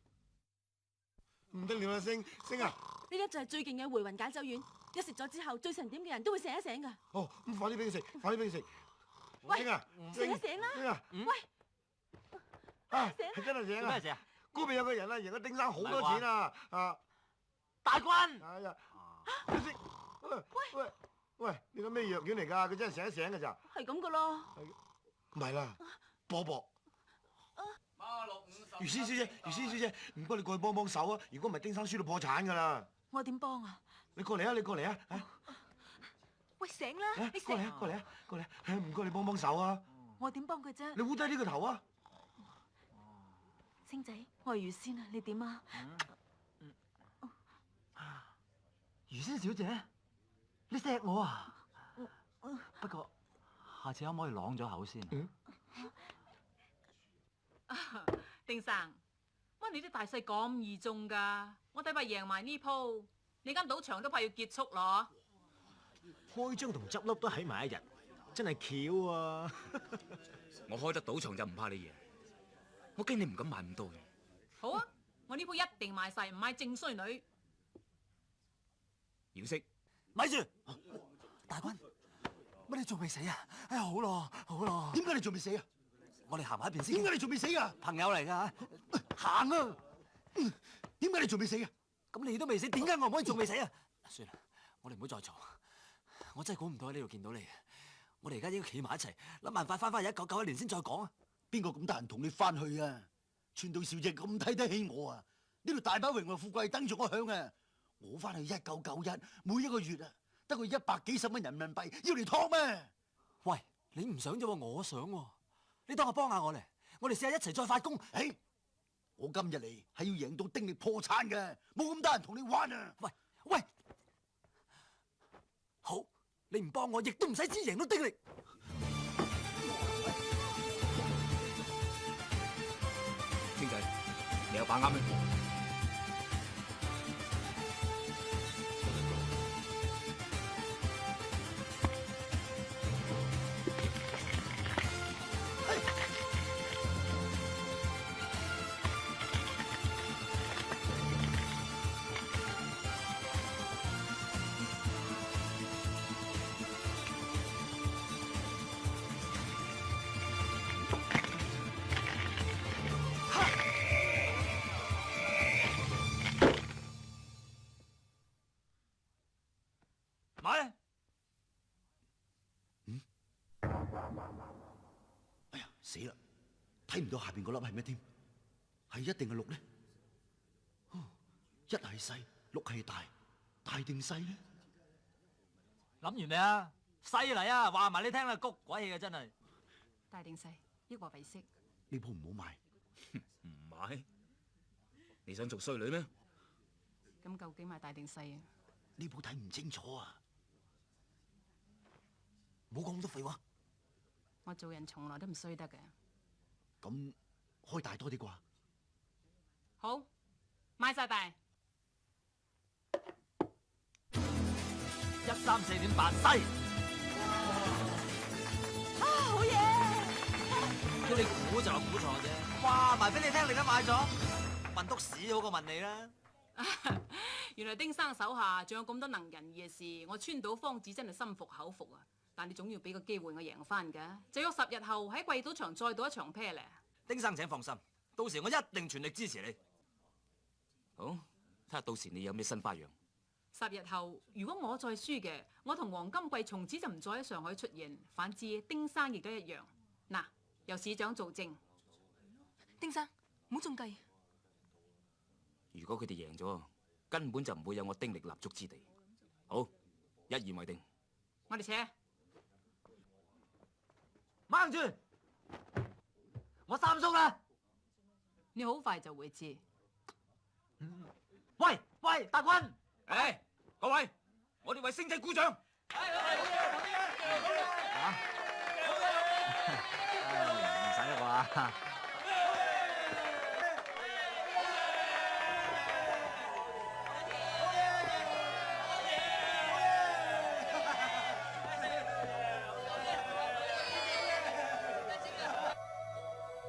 唔得了啦，星啊！呢粒就係最勁嘅回魂解酒丸，一食咗之後醉成點嘅人都會醒一醒噶。哦，咁快啲俾佢食，快啲俾佢食。喂，星啊，醒一醒啦！星啊，喂，啊，真係醒啊！咩事啊？嗰邊有個人啊，贏咗丁生好多錢啊！啊，大軍！哎呀，喂，呢個咩藥丸嚟㗎？佢真係醒一醒㗎咋？係咁噶咯。唔係啦，波波。余仙小姐，唔該你過去幫手啊！如果唔係，丁生輸到破產㗎啦。我點幫啊？你過嚟啊！喂，醒啦！你醒！過嚟啊！唔該你幫手啊！我點幫佢啫？你烏低呢個頭啊！星仔，我係余仙啊，你點啊？余仙小姐，你錫我啊？不過下次可唔可以啷咗口先丁生，乜你啲大細咁易中㗎？我睇怕贏埋呢鋪，你間賭場都怕要結束咯。開張同執笠都喺埋一日，真係巧啊！我開得賭場就唔怕你贏，我驚你唔敢買咁多嘅。好啊，我呢鋪一定賣晒，唔買正衰女。姚色，咪住，大軍，乜你仲未死啊？哎呀，好咯。點解你仲未死啊？我哋行埋一邊先。點解你仲未死啊？朋友嚟㗎，行啊！點解你仲未死啊？咁你都未死，點解我唔可以仲未死啊？算啦，我哋唔好再嘈。我真係估唔到喺呢度見到你。我哋而家應該企埋一齊，諗辦法翻返去1991年先再講啊！邊個咁得閒同你翻去啊？川島小姐咁睇得起我啊！呢度大把榮華富貴等住我享啊！我翻去1991，每一個月啊，得個100幾十蚊人民幣，要嚟托咩？喂，你唔想啫喎，我想喎。你當我幫下我嚟，我哋試下一齊再發工。我今日嚟係要贏到丁力破產嘅，冇咁得閒同你玩啊！喂，好，你唔幫我，亦都唔使知贏到丁力。星仔，你有把握咩？買！哎呀，死啦！睇唔到下邊嗰粒係咩添？係一定係6呢？一係細，6係大，大定細呢？諗完未啊？細嚟啊！話埋你聽啦，谷鬼氣嘅真係。大定細，抑或為息？呢鋪唔好買。唔買？你想做衰女咩？咁究竟買大定細啊？呢鋪睇唔清楚啊！唔好講咁多廢話。我做人從來都唔衰得嘅。咁開大多啲啩？好，買晒大。134.8西。啊，好嘢！叫你估就估錯啫。哇，埋俾你聽，你都買咗。問篤屎好過問你啦。原來丁生手下仲有咁多能人異嘅事，我川島芳子真係心服口服啊！但你總要俾個機會我贏翻㗎，就約10日後喺貴島場再賭一場啤咧。丁生請放心，到時我一定全力支持你。好，睇下到時你有咩新花樣。10日後，如果我再輸嘅，我同黃金貴從此就唔再喺上海出現。反之，丁生亦都一樣。嗱，由市長做證。丁生，唔好中計。如果佢哋贏咗，根本就唔會有我丁力立足之地。好，一言為定。我哋扯。掹住！我三叔啦！你好快就會知。喂，大軍！各位，我哋為星仔鼓掌。唔使啦啩。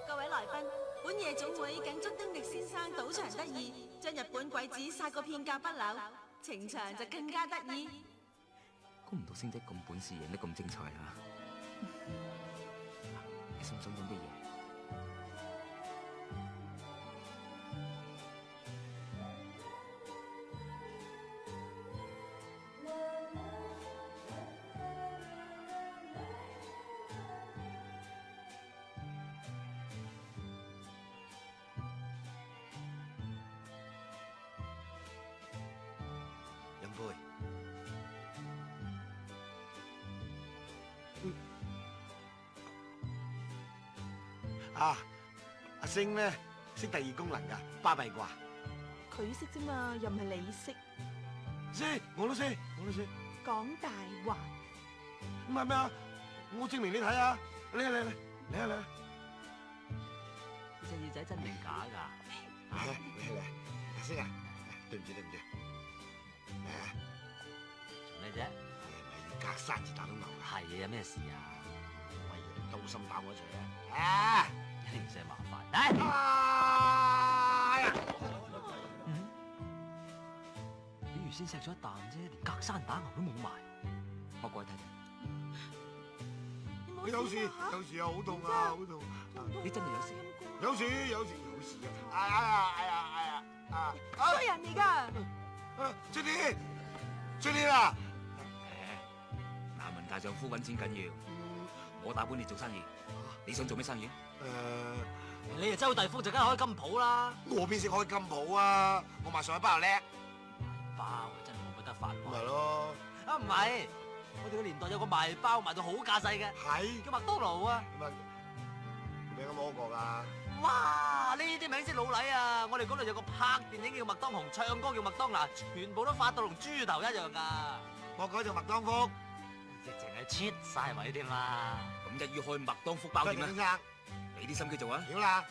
各位來賓，本夜總會謹祝丁力先生賭場得意，將日本鬼子殺個片甲不留，情場就更加得意。估唔到星仔咁本事，贏得咁精彩啊！你想唔想飲啲嘢？飲杯。阿星咧識第二功能噶，巴閉啩？佢識啫嘛，又唔係你識。識，我都識。講大話。唔係咩啊？我證明你睇下，嚟啊！隻耳仔真定假㗎？嚟，阿星啊，對唔住。做咩啫？隔山至打到牛㗎。係啊，咩事啊？喂，你刀心打我一錘啊！一定唔使麻煩。哎呀！你原先錫咗一啖啫，連隔山打牛都冇埋。我過去睇睇。你有事啊！好痛啊！你真係有事？有事啊！哎呀！衰人嚟㗎！出年啊！男人大丈夫揾錢緊要，我打本你做生意，你想做咩生意？你啊周大福就梗係開金鋪啦。我邊識開金鋪啊？我賣上海包又叻。包真係冇乜得發。咪咯。啊唔係，我哋個年代有個賣包賣到好架勢嘅，係叫麥當勞啊。名有冇過㗎？哇！呢啲名先老禮啊！我哋嗰度有個拍電影叫麥當雄，唱歌叫麥當娜，全部都發到同豬頭一樣㗎。我改做麥當福，直情係出晒位添啦。咁一於開麥當福包店啦。俾啲心機做啊！屌啦！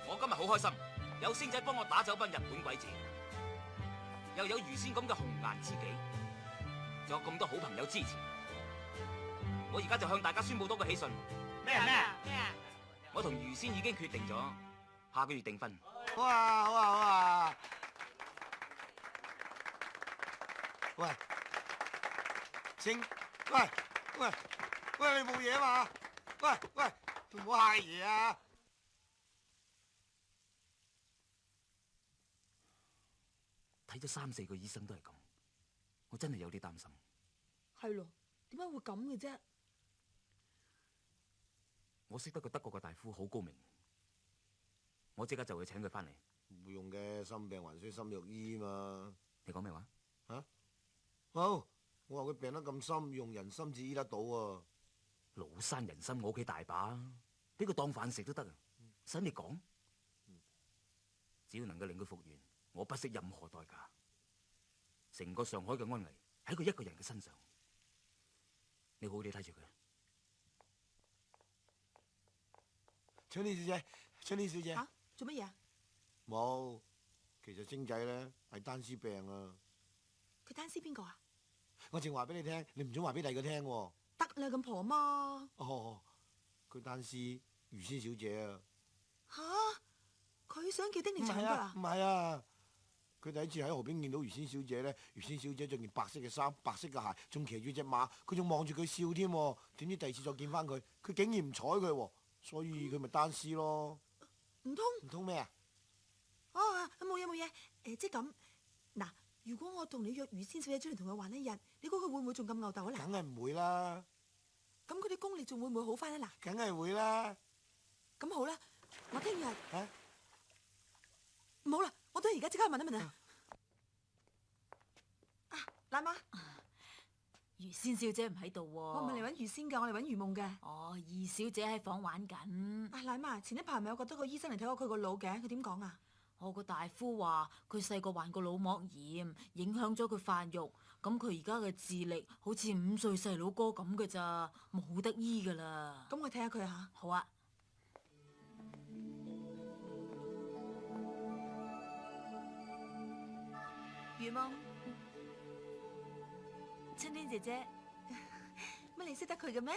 我今日好開心，有星仔幫我打走班日本鬼子，又有魚仙咁嘅紅顏知己，仲有咁多好朋友支持。我而家就向大家宣布多個喜訊。咩啊？我同魚仙已經決定咗，下個月訂婚。好啊！喂，星，喂，你冇嘢嘛？喂，唔好嚇嘢啊！睇咗3、4個醫生都係咁，我真係有啲擔心。係咯，點解會咁嘅啫？我識得個德國嘅大夫好高明，我即刻就會請佢翻嚟。冇用嘅，心病還需心藥醫嘛。你講咩話？好，我話佢病得咁深，用人參至醫得到啊。廬山人參我屋企大把，俾佢當飯食都得啊！使你講？只要能夠令佢復原，我不惜任何代價。成個上海嘅安危喺佢一個人嘅身上，你好好地睇住佢。春妮小姐，嚇，做乜嘢啊？冇，其實星仔咧係單絲病啊。佢單絲邊個啊？我淨話俾你聽，你唔准話俾第二個聽喎。得啦，咁婆嘛。佢單絲魚仙小姐啊。吓，佢想叫丁力搶㗎啊？唔係啊，佢第一次喺河邊見到魚仙小姐咧，魚仙小姐着件白色嘅衫、白色嘅鞋，仲騎住隻馬，佢仲望住佢笑添。點知第二次再見翻佢，佢竟然唔睬佢，所以佢咪單絲咯。唔通咩啊？哦，冇嘢，即係咁。嗱，如果我同你約魚仙小姐出嚟同佢玩一日，你估佢會唔會仲咁吽哣啊？梗係唔會啦。咁佢啲功力仲會唔會好翻啊？嗱，梗係會啦。咁好啦，我聽日。啊？唔好啦，我都而家即刻去問一問啊！奶媽，魚仙小姐唔喺度喎。我唔係嚟揾魚仙㗎，我嚟揾魚夢嘅。哦，二小姐喺房玩緊。奶媽，前一排咪有覺得個醫生嚟睇過佢個腦嘅，佢點講啊？我個大夫話佢細個患過腦膜炎，影響咗佢發育，咁佢而家嘅智力好似5歲細佬哥咁嘅咋，冇得醫㗎啦。咁我睇下佢嚇。好啊。魚夢，春天姐姐，乜你識得佢嘅咩？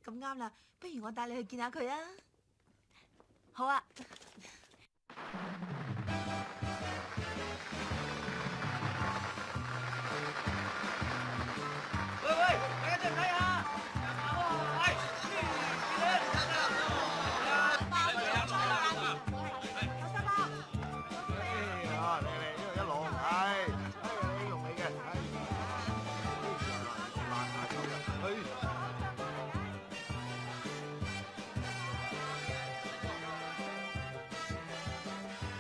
咁啱啦，不如我帶你去見下佢啊！好啊。喂，大家再睇下。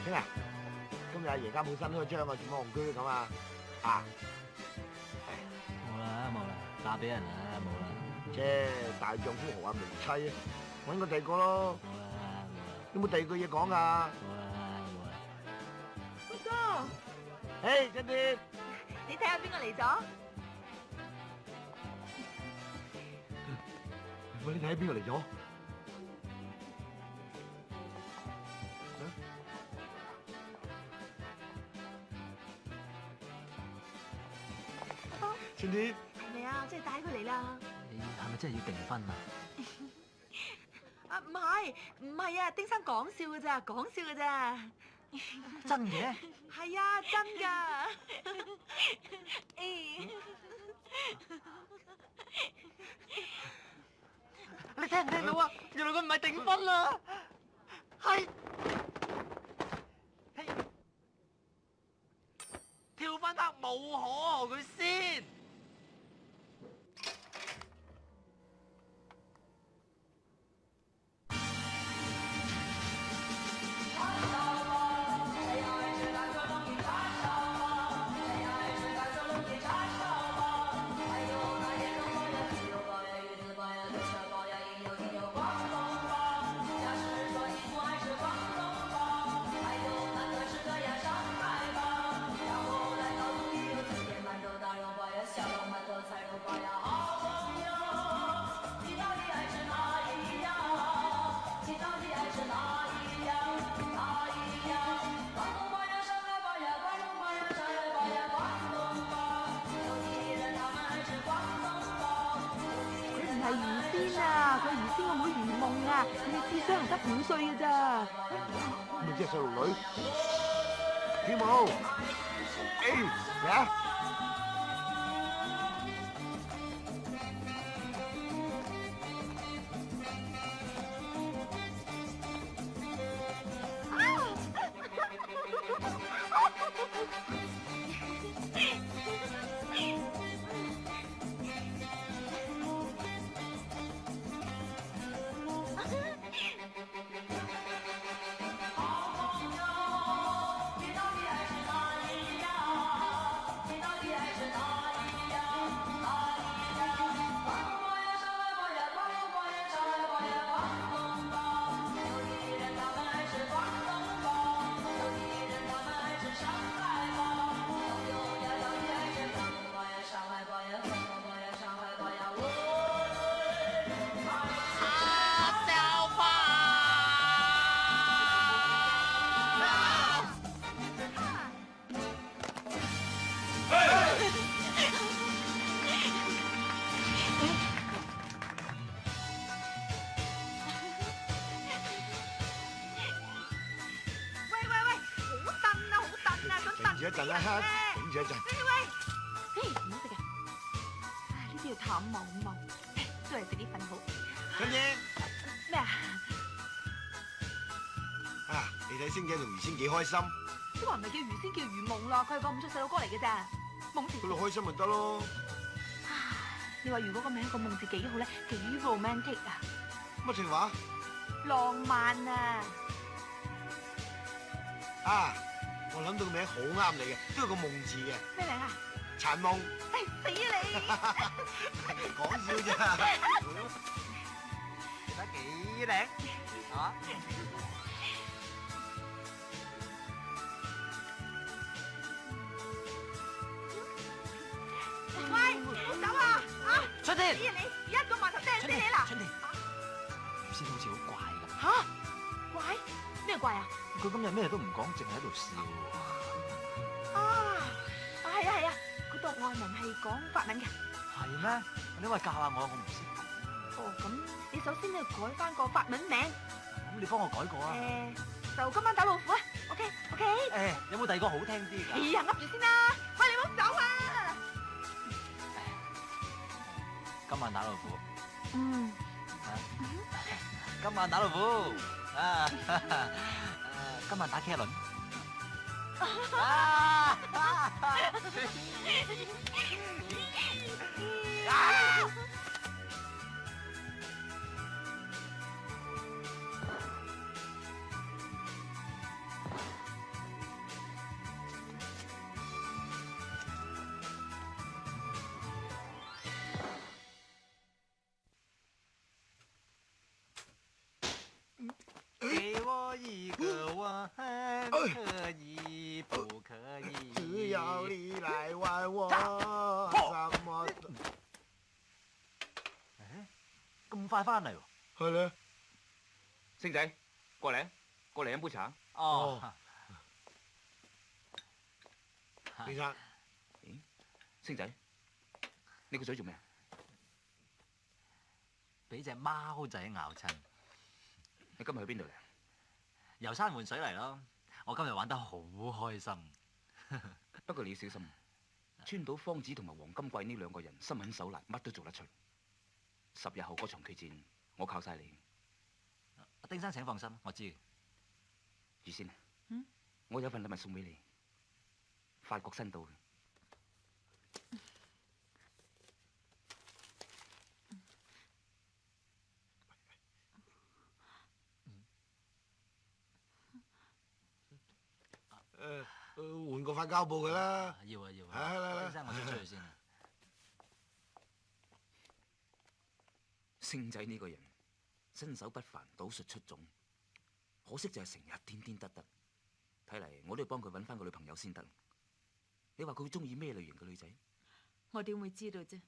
兄啊，今日阿爺家冇新開張啊，做乜戇居咁啊？啊？冇啦，嫁俾人啦，冇啦。啫，大丈夫何患無妻啊？揾個第二個咯。冇啦。有冇第二句嘢講啊？冇啦。哥哥，嘿，真啲。你睇下邊個嚟咗？喂，你睇下邊個嚟咗？春天係咪啊？真係帶佢嚟啦！你係咪真係要訂婚啊？啊，唔係啊，丁生講笑㗎咋，講笑㗎咋。真嘅？係啊，真㗎。你聽唔聽到啊？原來佢唔係訂婚啦，係跳翻得冇可佢先。係魚仙啊！佢係魚仙個妹魚夢啊！佢哋智商得5歲㗎咋？咪即係細路女跳舞，嚟啊！住一陣啦，頂住一陣。嘿，唔好食啊！唉，呢啲要淡茂五茂，都係食呢份好。春姐，咩啊？啊，你睇星姐同魚仙幾開心，都話唔係叫魚仙叫魚夢咯，佢係個5歲細佬哥嚟嘅咋，夢字。佢哋開心咪得咯。你話如果個名個夢字幾好咧，幾 romantic 啊！乜情話？浪漫啊！啊，我諗到個名好啱你嘅，都有個夢字嘅。咩名啊？殘夢。唉，死你！講笑咋？你睇幾靚，係嘛？喂，唔好走啊！啊！春天，你一個碼頭掟死你啦！春天，魚仙好似好怪咁。吓？怪？咩怪啊？佢今日咩都唔講，淨係喺度笑。啊！係啊係啊，佢讀外文係講法文嘅。係咩？你話教下我唔識。哦，咁你首先要改翻個法文名。咁你幫我改個啊？就今晚打老虎啊 ！OK OK。有冇第二個好聽啲㗎？哎呀，噏住先啦！喂，你唔好走啊！今晚打老虎。嗯。今晚打老虎。啊！今晚打茄輪。啊！給我一個吻，可以不可以？只要你來玩我，什麼？咁快翻嚟喎？係咧。星仔，過嚟，過嚟飲杯茶。哦。先生。咦，星仔，你個嘴做咩？俾隻貓仔咬親。你今日去邊度嚟？遊山玩水嚟咯。我今日玩得好開心。不過你要小心，川島芳子同埋黃金貴呢兩個人心狠手辣，乜都做得出。10日後嗰場決戰，我靠晒你。丁生請放心，我知。魚仙，我有份禮物送俾你，法國新到嘅。換個塊膠布佢啦。要啊要啊。嚟丁生，我先出去先。星仔呢個人身手不凡，賭術出眾，可惜就係成日癲癲得得。睇嚟我都要幫佢揾翻個女朋友先得。你話佢會中意咩類型嘅女仔？我點會知道啫？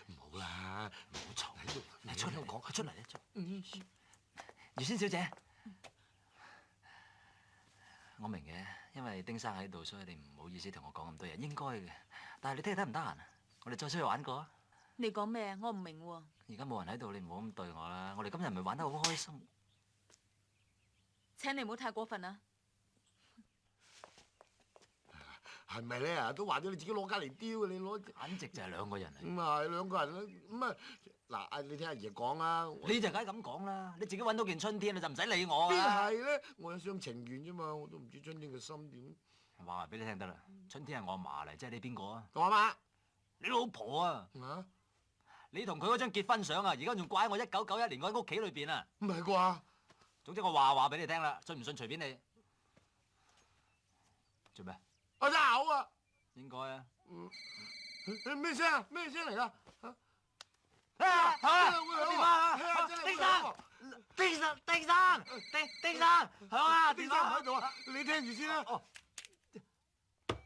唔好啦，唔好嘈。嚟出嚟講，出嚟咧出。魚仙小姐，我明嘅，因為丁生喺度，所以你唔好意思同我講咁多嘢，應該嘅。但係你聽日得唔得閒啊？我哋再出去玩過啊！你講咩？我唔明喎。而家冇人喺度，你唔好咁對我啦。我哋今日咪玩得好開心。請你唔好太過分啊！係咪咧啊？都話咗你自己攞家嚟丟嘅，你攞簡直就係兩個人嚟。咁啊，兩個人啦，咁啊嗱，你聽阿爺講啦。你就梗係咁講啦，你自己揾到件春天你就唔使理我邊啊！係咧？我有廂情願啫嘛，我都唔知春天嘅心點。話俾你聽得啦，春天係我阿嫲嚟，即係你邊個啊？我阿媽，你老婆啊！啊？你同佢嗰張結婚相啊，而家仲掛喺我1991年嗰間屋企裏邊啊！唔係啩？總之我話俾你聽啦，信唔信隨便你。做咩？我真係嘔啊！應該啊。咩聲啊？咩聲嚟㗎？丁生，響啊！丁生唔喺度啊！你聽住先啦。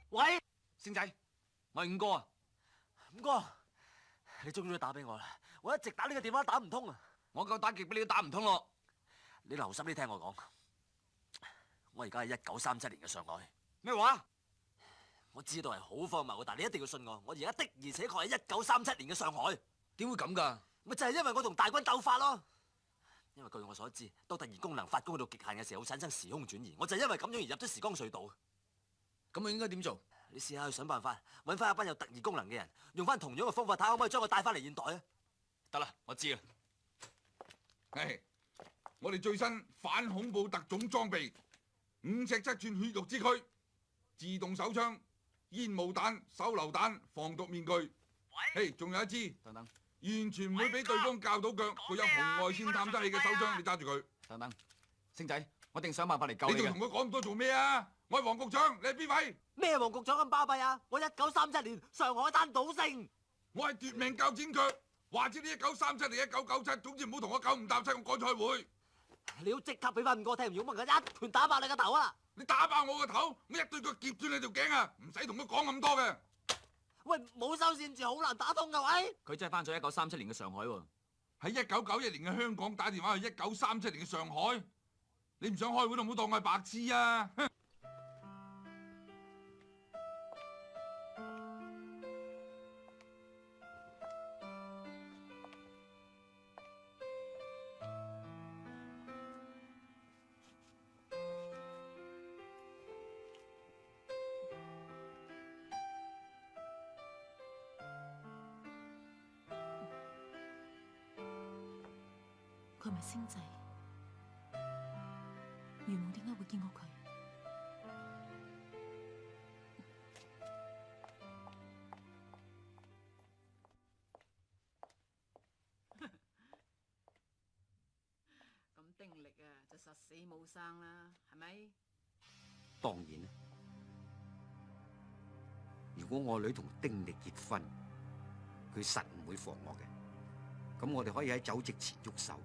喂，星仔，我係五哥啊。五哥，你終於都打俾我啦！我一直打呢個電話打唔通啊！我夠打極俾你都打唔通咯。你留心啲聽我講，我而家係1937年嘅上海。咩話？我知道係好荒謬，但係你一定要信我。我而家的而且確係1937年嘅上海。點會咁㗎？咪就係因為我同大軍鬥法咯。因為據我所知，當特異功能發功去到極限嘅時候，會產生時空轉移。我就因為咁樣而入咗時光隧道。咁我應該點做？你試下去想辦法，揾翻一班有特異功能嘅人，用翻同樣嘅方法睇下可唔可以將佢帶翻嚟現代啊！得啦，我知啦。係，我哋最新反恐怖特種裝備，5尺7寸血肉之軀，自動手槍、煙霧彈、手榴彈、防毒面具。嘿，仲有一支，等等，完全唔會俾對方教到腳，佢有紅外線探測器嘅手槍，你揸住佢。等等，星仔，我一定想辦法嚟救你嘅。你仲同佢講咁多做咩啊？我係黃局長，你係邊位？咩黃局長咁巴閉啊？我1937年上海灘賭聖。我係奪命鉸剪腳，話知你1937定1997，總之唔好同我九唔搭七，我趕賽會。你要即刻俾翻5個聽唔用乜嘅，一拳打爆你個頭啊！你打爆我個頭，我一對腳夾住你條頸啊！唔使同佢講咁多嘅。喂，冇收線住好難打通㗎喂！佢真係翻咗1937年嘅上海喎。喺1991年嘅香港打電話去1937年嘅上海，你唔想開會都唔好當我係白痴啊！佢係咪星仔？余夢點解會見過佢？咁丁力啊，就實死冇生啦，係咪？當然啦，如果我女同丁力結婚，佢實唔會防我嘅。咁我哋可以喺走職前喐手。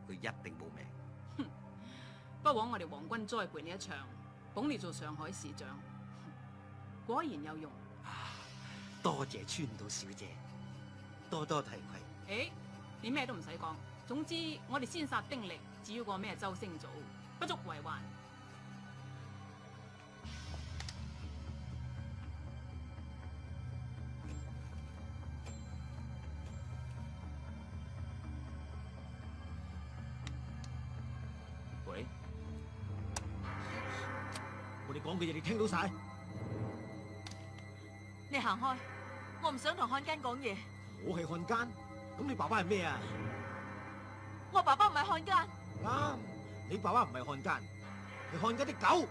佢一定冇命。不枉我哋皇軍栽培你一場，捧你做上海市長，果然有用。多謝川島小姐，多多提攜。誒，你咩都唔使講，總之我哋先殺丁力，至於個咩周星祖，不足為患。喂，我哋講嘅嘢你聽到晒？你行開，我唔想同漢奸講嘢。我係漢奸，咁你爸爸係咩啊？我爸爸唔係漢奸。啱，你爸爸唔係漢奸，係漢奸啲狗。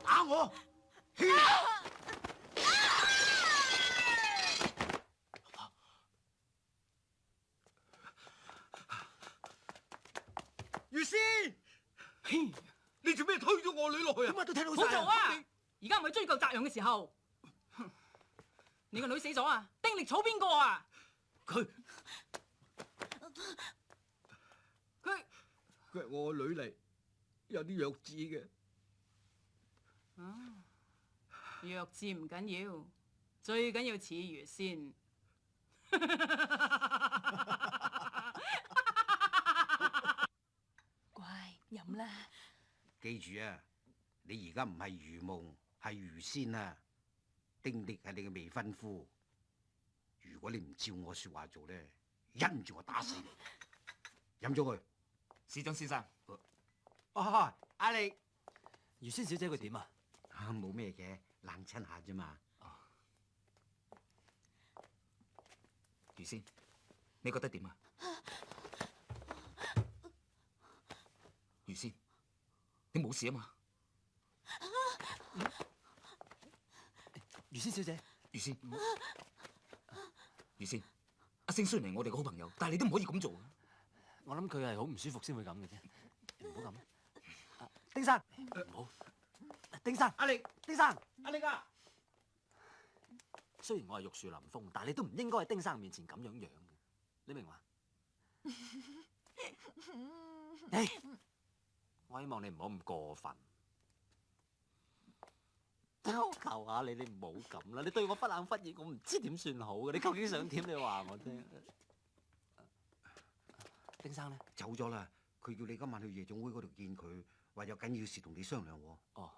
打我！御師，你做咩推咗我女落去啊？乜都聽到好做啊！而家唔係追究責任嘅時候。你個女死咗啊？丁力草邊個啊？佢係我女嚟，有啲弱智嘅。弱智唔緊要，最緊要似魚先。乖，飲啦。記住啊，你而家唔係魚夢，係魚仙啊！丁力係你嘅未婚夫，如果你唔照我說話做咧，因住我打死你。飲咗佢，市長先生。哦，阿力，余仙小姐佢點啊？冇咩嘅，冷親下啫嘛。余仙，你覺得點啊？余仙，你冇事啊嘛？余仙小姐，余仙，余仙，阿星雖然係我哋嘅好朋友，但係你都唔可以咁做。我諗佢係好唔舒服先會咁嘅啫，唔好咁。丁生，唔好。丁生，阿力，丁生，阿力啊！雖然我係玉樹臨風，但係你都唔應該喺丁生面前咁樣樣嘅，你明嘛？我希望你唔好咁過分。我求下你，你唔好咁啦！你對我忽冷忽熱，我唔知點算好嘅。你究竟想點？你話我聽。丁生咧，走咗啦。佢叫你今晚去夜總會嗰度見佢，話有緊要事同你商量喎。哦。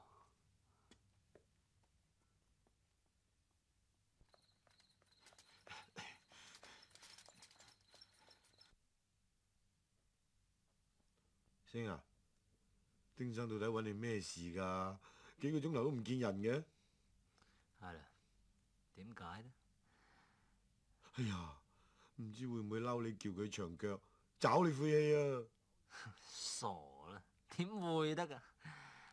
星啊，丁生到底揾你咩事㗎？幾個鐘頭都唔見人嘅。係啦，點解呢？哎呀，唔知會唔會嬲你叫佢長腳，找你晦氣啊！傻啦，點會得㗎？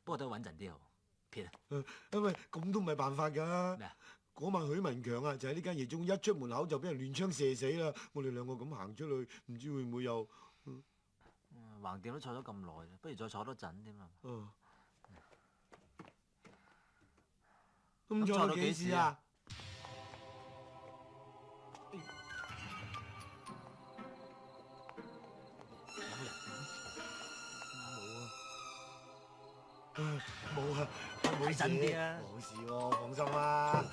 不過都穩陣啲好，撇啊！因為咁都唔係辦法㗎。咩啊？嗰晚許文強啊，就喺呢間夜總一出門口就俾人亂槍射死啦！我哋兩個咁行出去，唔知會唔會又……橫掂都坐咗咁耐啦，不如再坐多陣添啊！咁坐到幾時啊？冇啊，睇真啲啊！冇事喎，放心啦，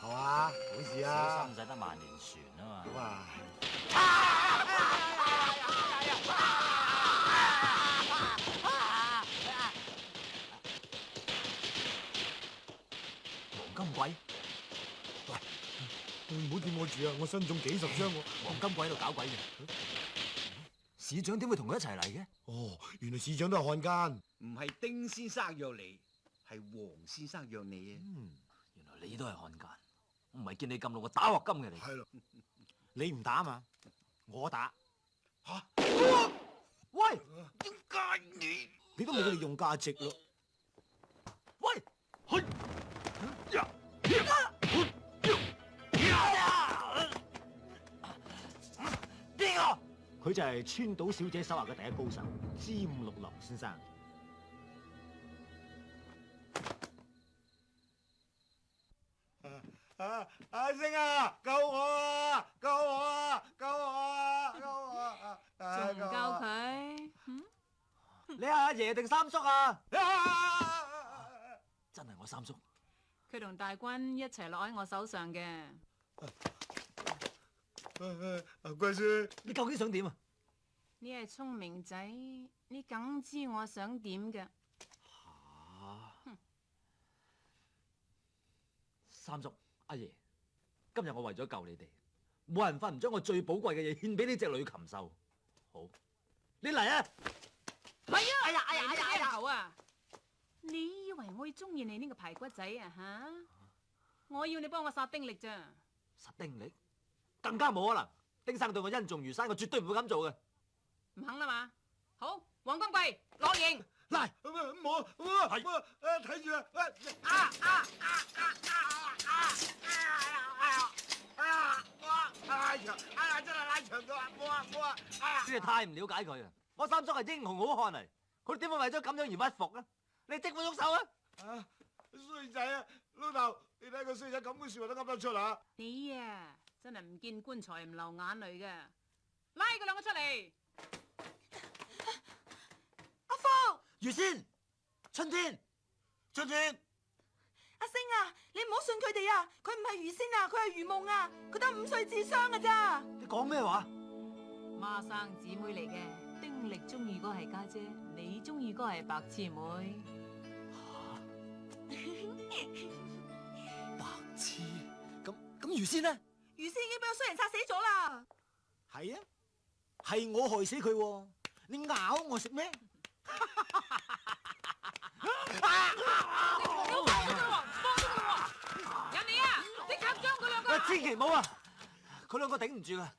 係嘛？冇事啊！小心唔使得萬年船啊嘛！好啊！黃金鬼，喂，唔好掂我住啊！我身中幾十槍喎！黃金鬼喺度搞鬼嘅，市長點會同佢一齊嚟嘅？哦，原來市長都係漢奸。唔係丁先生約你，係黃先生約你啊！原來你都係漢奸，我唔係見你咁老個打鑊金嘅你。係咯，你唔打嘛？我打。嚇！喂，點解你都冇佢哋用價值咯？喂，去！邊個？佢就係川島小姐手下嘅第一高手，詹六郎先生。阿星啊，救我啊！救我啊！救我啊！救我啊！仲唔救佢？你係阿爺定三叔啊？真係我三叔。佢同大軍一齊落喺我手上嘅。貴孫，你究竟想點啊？你係聰明仔，你梗知我想點嘅。三叔，阿爺，今日我為咗救你哋，冇人法唔將我最寶貴嘅嘢獻俾呢隻女禽獸。好，你嚟啊！唔係啊！哎呀哎呀哎呀哎呀！頭啊！你以為我會中意你呢個排骨仔啊吓？我要你幫我殺丁力咋？殺丁力？更加冇可能！丁生對我恩重如山，我絕對唔會咁做嘅。唔肯啦嘛？好，黃金貴攞型。嚟，我睇住啊！真係拉長咗啊！冇啊！真係太唔了解佢啊！我三叔係英雄好漢嚟，佢點會為咗咁樣而屈服啊？你即管喐手啊！衰仔啊，老豆，你睇個衰仔咁嘅説話都噏得出啊！你啊，真係唔見棺材唔流眼淚嘅，拉佢兩個出嚟！阿福，月仙，春天，春天，阿星啊，你唔好信佢哋啊！佢唔係魚仙啊，佢係魚夢啊！佢得5歲智商㗎咋？你講咩話？孖生姊妹嚟嘅，丁力中意嗰係家姐，你中意嗰係白痴妹。白痴？咁魚仙呢？魚仙已經俾個衰人殺死咗啦！係啊，係我害死佢喎！你咬我食咩？人哋啊，即刻將佢兩個！千祈唔好啊！佢兩個頂唔住啊！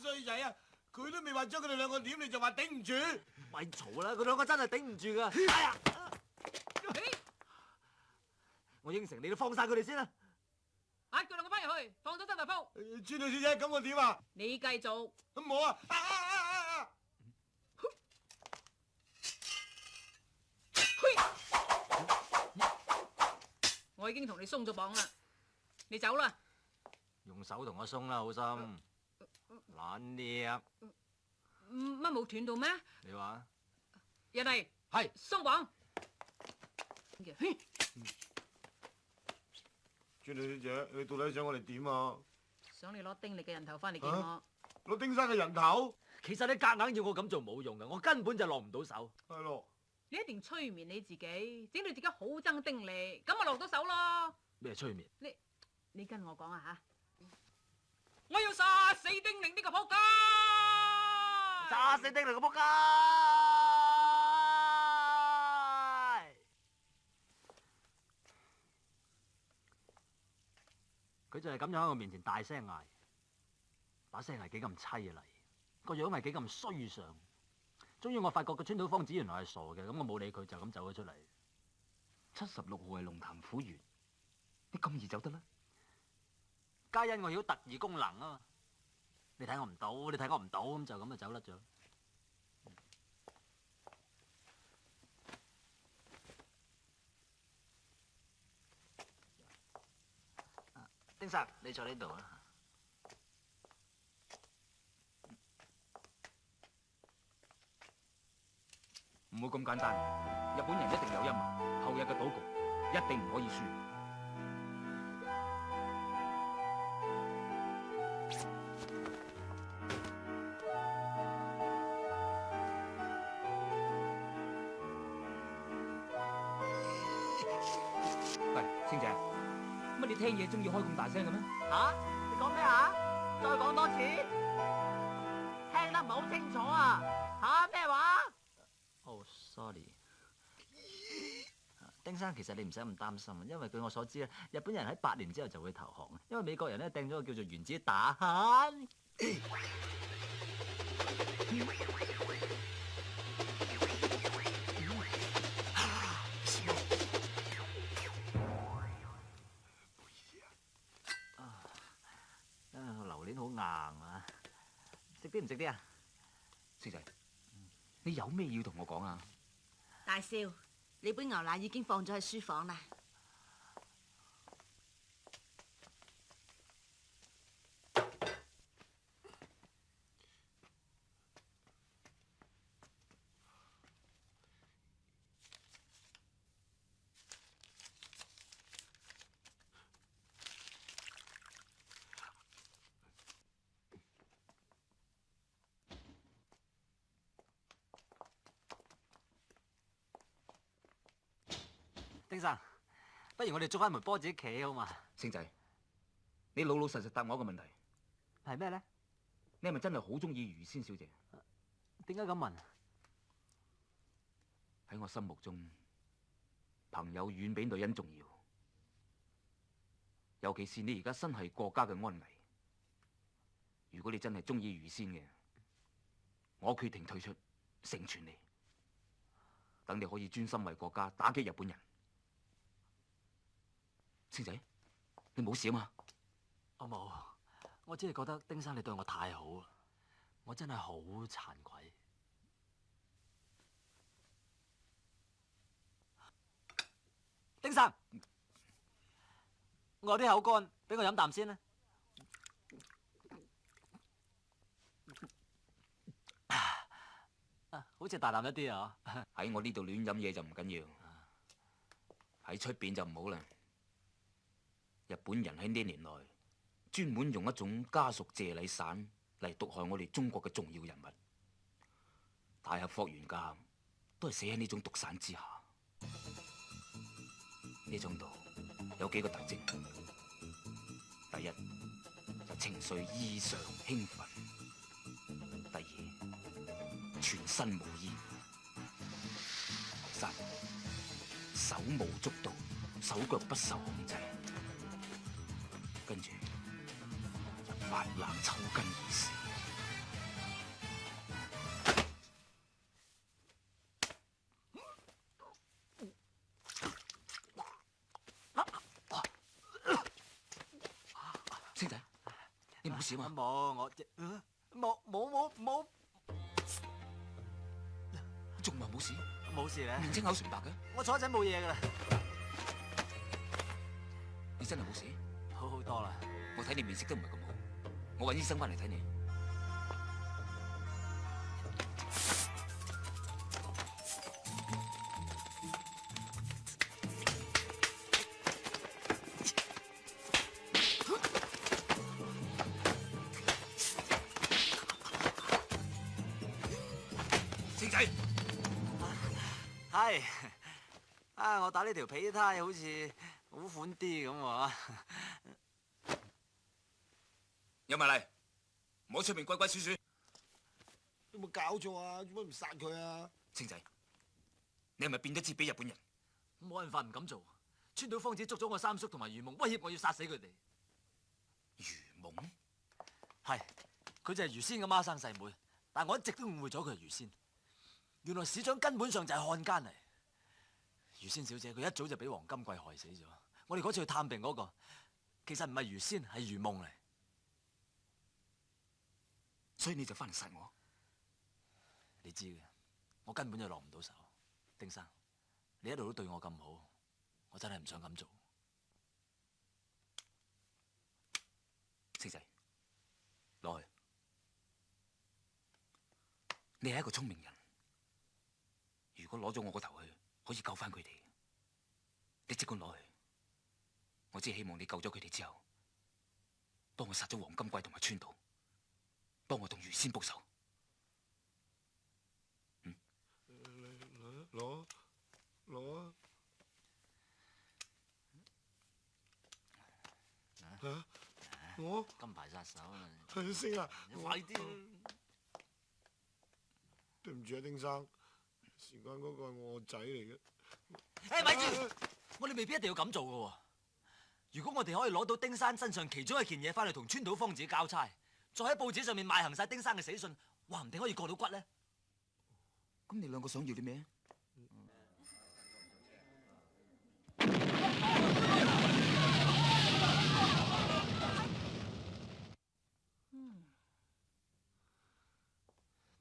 衰仔啊！佢都未話將佢哋兩個點，你就話頂唔住？咪嘈啦！佢兩個真係頂唔住噶！哎呀！我應承你，放晒佢哋先啦！壓佢兩個翻入去，放咗周大鋪。川島小姐，咁我點啊？你繼續。唔好啊！我已經同你鬆咗綁啦，你走啦。用手同我鬆啦，好心。懶叻。乜冇斷到咩？你話？人哋係鬆綁。川島小姐，你到底想我哋點啊？想你攞丁力嘅人頭翻嚟見我。攞丁生嘅人頭？其實你夾硬要我咁做冇用嘅，我根本就落唔到手。係咯。你一定催眠你自己，整到自己好憎丁力，咁咪落到手咯。咩催眠？你跟我講啊吓！我要殺死丁力呢個仆街！殺死丁力個仆街！佢就係咁樣喺我面前大聲嗌，把聲係幾咁凄厲，個樣係幾咁衰相。終於我發覺個川島芳子原來係傻嘅，咁我冇理佢，就咁走咗出嚟。76號係龍潭虎穴，你咁易走得啦？皆因我曉特異功能啊嘛！你睇我唔到，你睇我唔到，咁就咁就走甩咗。丁生，你坐呢度啊。唔會咁簡單，日本人一定有陰謀，後日嘅賭局一定唔可以輸。喂，星姐，乜你聽嘢中意開咁大聲嘅咩？吓？你講咩啊？再講多次，聽得唔係好清楚啊！吓？咩話？哦，sorry，丁生，其實你唔使咁擔心，因為據我所知咧，日本人喺8年之後就會投降，因為美國人咧掟咗個叫做原子彈。榴蓮好硬啊！食啲唔食啲啊？星仔，你有咩要同我講啊？大少，你杯牛奶已經放咗喺書房啦。丁生，不如我哋捉翻枚波子棋好嘛？星仔，你老老實實答我一個問題，係咩咧？你係咪真係好中意余仙小姐？點解咁問？喺我心目中，朋友遠比女人重要，尤其是你而家身係國家嘅安危。如果你真係中意余仙嘅，我決定退出，成全你，等你可以專心為國家打擊日本人。星仔，你冇事啊嘛？我冇，我只係覺得丁生你對我太好啦，我真係好慚愧。丁生，我啲口乾，俾我飲啖先啦。好似大啖一啲啊！喺我呢度亂飲嘢就唔緊要，喺出邊就唔好啦。日本人喺呢年來專門用一種家屬謝禮散嚟毒害我哋中國嘅重要人物，大俠霍元甲都係死喺呢種毒散之下。呢種毒有幾個特徵，第一就情緒異常興奮，第二全身冇衣，第三手舞足蹈，手腳不受控制。跟住就發冷抽筋而死。星仔，你冇事嘛？冇，我冇，仲話冇事？冇事咧。面青口唇白嘅。我坐一陣冇嘢噶啦。你真係冇事？好好多啦。我睇你面色都唔係咁好，我揾醫生翻嚟睇你。星仔，係啊！我打呢條皮呔好似好款啲咁喎。有埋嚟，唔好出面鬼鬼祟祟。有冇搞錯啊？做乜唔殺佢啊？星仔，你係咪變咗節俾日本人？冇辦法唔敢做。川島芳子捉咗我三叔同埋余夢，威脅我要殺死佢哋。余夢係，佢就係余仙嘅孖生細妹，但我一直都誤會咗佢係余仙。原來市長根本上就係漢奸嚟。余仙小姐佢一早就俾黃金貴害死咗。我哋嗰次去探病嗰個，其實唔係余仙，係余夢嚟。所以你就翻嚟殺我？你知嘅，我根本就落唔到手。丁生，你一路都對我咁好，我真係唔想咁做。星仔，攞去。你係一個聰明人，如果攞咗我個頭去，可以救翻佢哋。你即管攞去。我只係希望你救咗佢哋之後，幫我殺咗黃金貴同埋川島，幫我同余仙報仇。攞啊！嚇！我金牌殺手啊！係星啊！快啲！對唔住啊，丁生，時間嗰個係我個仔嚟嘅。誒，咪住！我哋未必一定要咁做嘅喎。如果我哋可以攞到丁生身上其中一件嘢翻去同川島芳子交差，再喺報紙上面賣行晒丁生嘅死訊，話唔定可以過到骨咧。咁你兩個想要啲咩？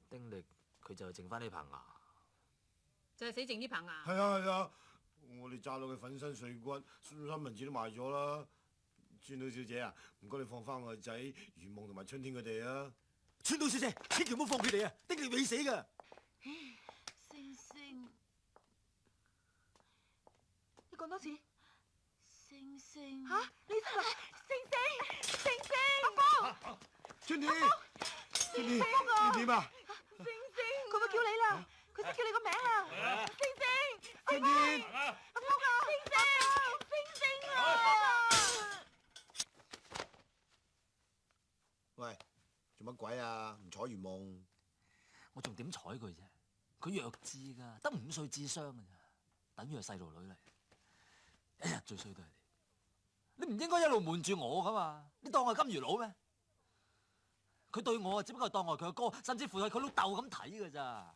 丁力佢就剩翻呢棚牙，就係死剩呢棚牙。係啊係啊，我哋炸到佢粉身碎骨，三文治都賣咗啦。川島小姐啊，唔該你放翻我個仔余夢同埋春天佢哋啊。川島小姐，千祈唔好放佢哋啊！丁力未死㗎。星星，你講多次。星星。嚇！你真係星星，阿峰，春天，春天，阿你點啊？星星，佢會叫你啦，佢識叫你個名啦，星星，春天，阿峰啊，星星啊！喂，做乜鬼啊？唔睬余夢？我仲點睬佢啫？佢弱智㗎，得5歲智商㗎咋，等於係細路女嚟。一日最衰都係你，你唔應該一路瞞住我㗎嘛？你當我係金魚佬咩？佢對我只不過當我係佢個哥，甚至乎係佢老豆咁睇㗎咋。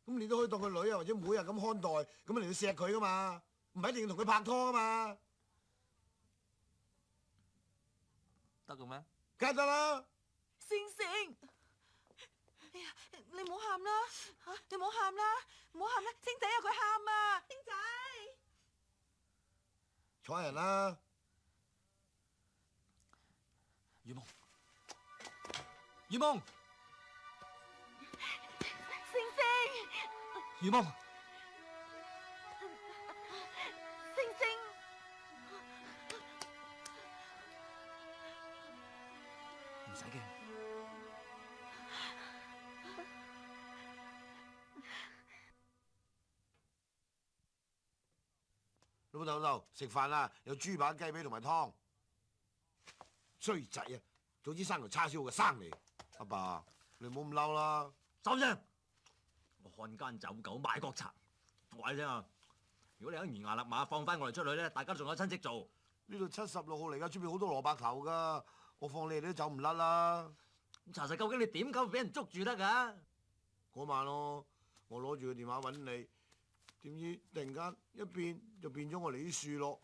咁你都可以當佢女啊或者妹啊咁看待，咁你要錫佢噶嘛，唔係一定要同佢拍拖啊嘛。得嘅咩？梗係得啦。星星，哎呀，你唔好喊啦嚇！你唔好喊啦，唔好喊啦！星仔啊，佢喊啊！星仔，睬人啦。余夢，余夢，星星，余夢，星星，唔使驚。老豆，食飯啦，有豬扒雞髀同埋湯。衰仔啊！早知生條叉燒嘅生嚟。阿爸，你唔好咁嬲啦。收聲！我漢奸走狗賣國賊，我話你聽啊！如果你肯懸崖勒馬放翻我哋出去咧，大家仲有親戚做。呢度76號嚟㗎，出邊好多蘿蔔頭㗎，我放你哋都走唔甩啦。咁查實究竟你點解會俾人捉住得㗎？嗰晚咯，我攞住個電話揾你，點知突然間一變就變咗我哋啲樹落，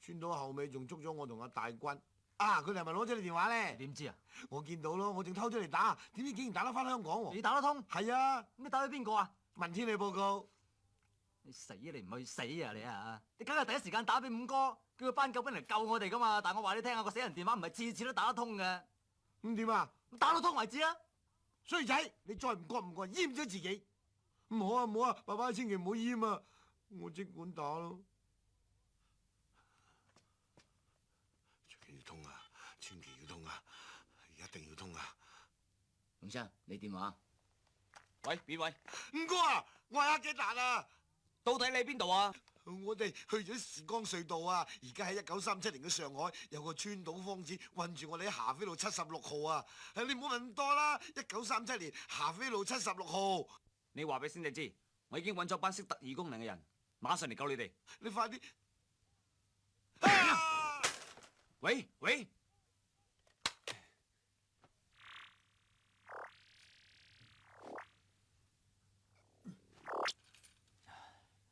穿到後尾仲捉咗我同阿大軍。啊！佢哋係咪攞咗你電話咧？點知啊？我見到咯，我淨偷咗嚟打，點知竟然打得翻香港喎！你打得通？係啊！咁你打俾邊個啊？問天氣報告。你死啊！你唔去死啊你啊！你梗係第一時間打俾五哥，叫佢班救兵嚟救我哋噶嘛！但我話你聽下，個死人電話唔係次次都打得通嘅。咁點啊？打得通為止啦！衰仔，你再唔覺閹咗自己。唔好啊唔好啊！爸爸千祈唔好閹啊！我即管打咯。要通啊！千祈要通啊！一定要通啊！永生，你電話？喂，邊位？五哥啊，我係阿基達啊！到底你喺邊度啊？我哋去咗時光隧道啊！而家喺1937年嘅上海，有個川島芳子困住我哋喺霞飛路76號啊！你唔好問咁多啦！1937年霞飛路76號。你話俾先你知，我已經揾咗班識特異功能嘅人，馬上嚟救你哋。你快啲！喂，喂喂，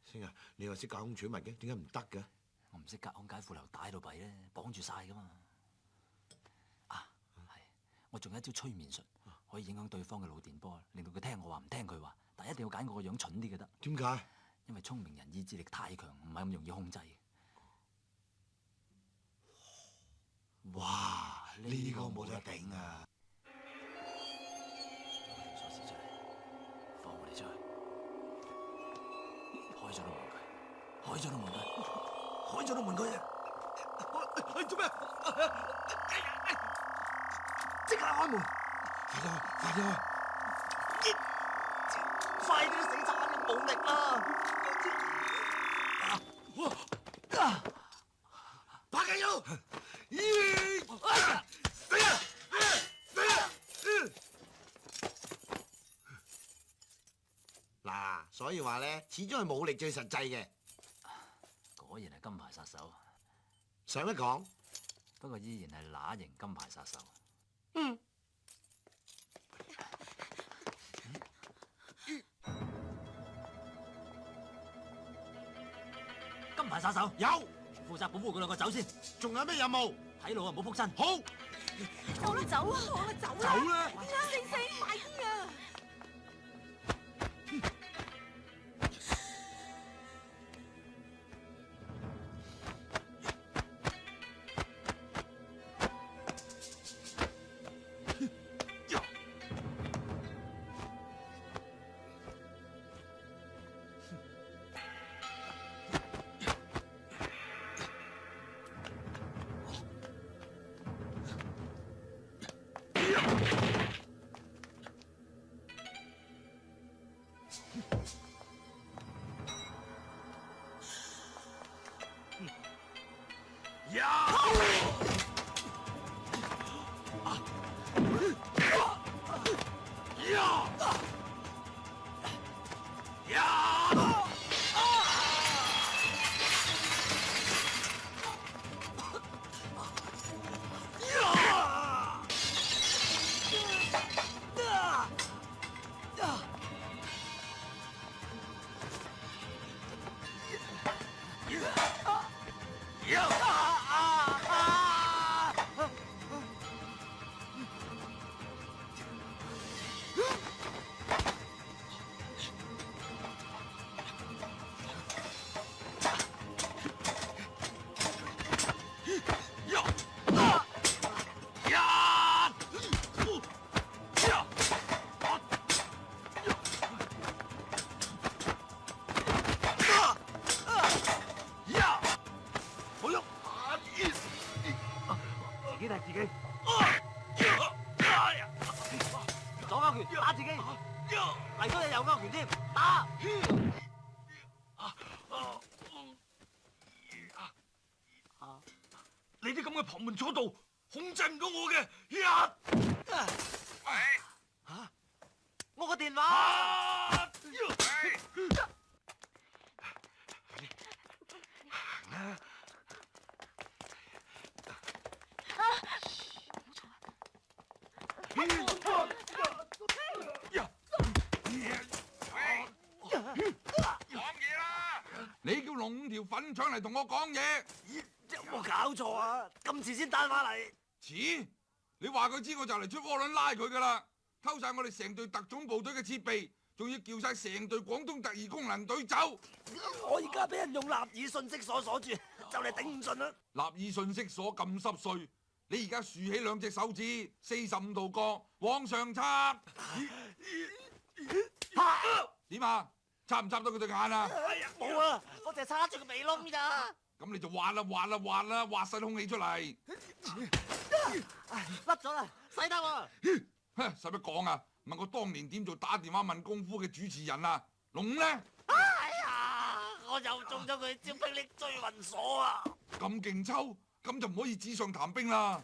星啊，你話識隔空取物嘅，點解唔得嘅？我唔識隔空解褲頭帶到弊咧，綁住晒噶嘛。啊，係，我仲有一招催眠術，可以影響對方嘅腦電波，令到佢聽我話唔聽佢話，但係一定要揀我個樣蠢啲嘅得。點解？因為聰明人意志力太強，唔係咁容易控制。哇！呢個冇得頂啊！鎖匙出嚟，放我哋出去，開咗道門佢，開咗道門佢，開咗道門佢啊！做咩？即刻開門！快啲開！快啲開！快啲死慘，冇力啦！打緊腰！咦！死啊！死啊！嗱，所以話咧，始終係武力最實際嘅。果然係金牌殺手，上一講，不過依然係乸型金牌殺手。嗯。金牌殺手有，負責保護佢兩個走先。仲有咩任務？睇路啊，唔好仆親。好。好啦，走啦，好啦，走啦。走啦四，快啲啊！自己，左勾拳打自己，嚟到你右勾拳添，打！你啲咁嘅旁門左道，控制唔到我嘅。喂，我個電話。你叫龍五條粉腸嚟同我講嘢，有冇搞錯啊？咁遲先打返嚟？遲？你話佢知我就嚟出窩輪拉佢噶啦，偷晒我哋成隊特種部隊嘅設備，仲要叫晒成隊廣東特異功能隊走。我而家俾人用立耳信息鎖住，就嚟頂唔順啦。立耳信息鎖咁濕碎，你而家豎起兩隻手指，45度角往上插。點啊？插唔插到佢對眼啊？冇啊，我淨係插住個鼻窿咋。咁你就挖啦，挖晒空氣出嚟。甩咗啦，使得喎。使乜講啊？問我當年點做打電話問功夫嘅主持人啊？龍呢？哎呀，我又中咗佢招霹靂追魂鎖啊！咁勁抽，咁就唔可以紙上談兵啦。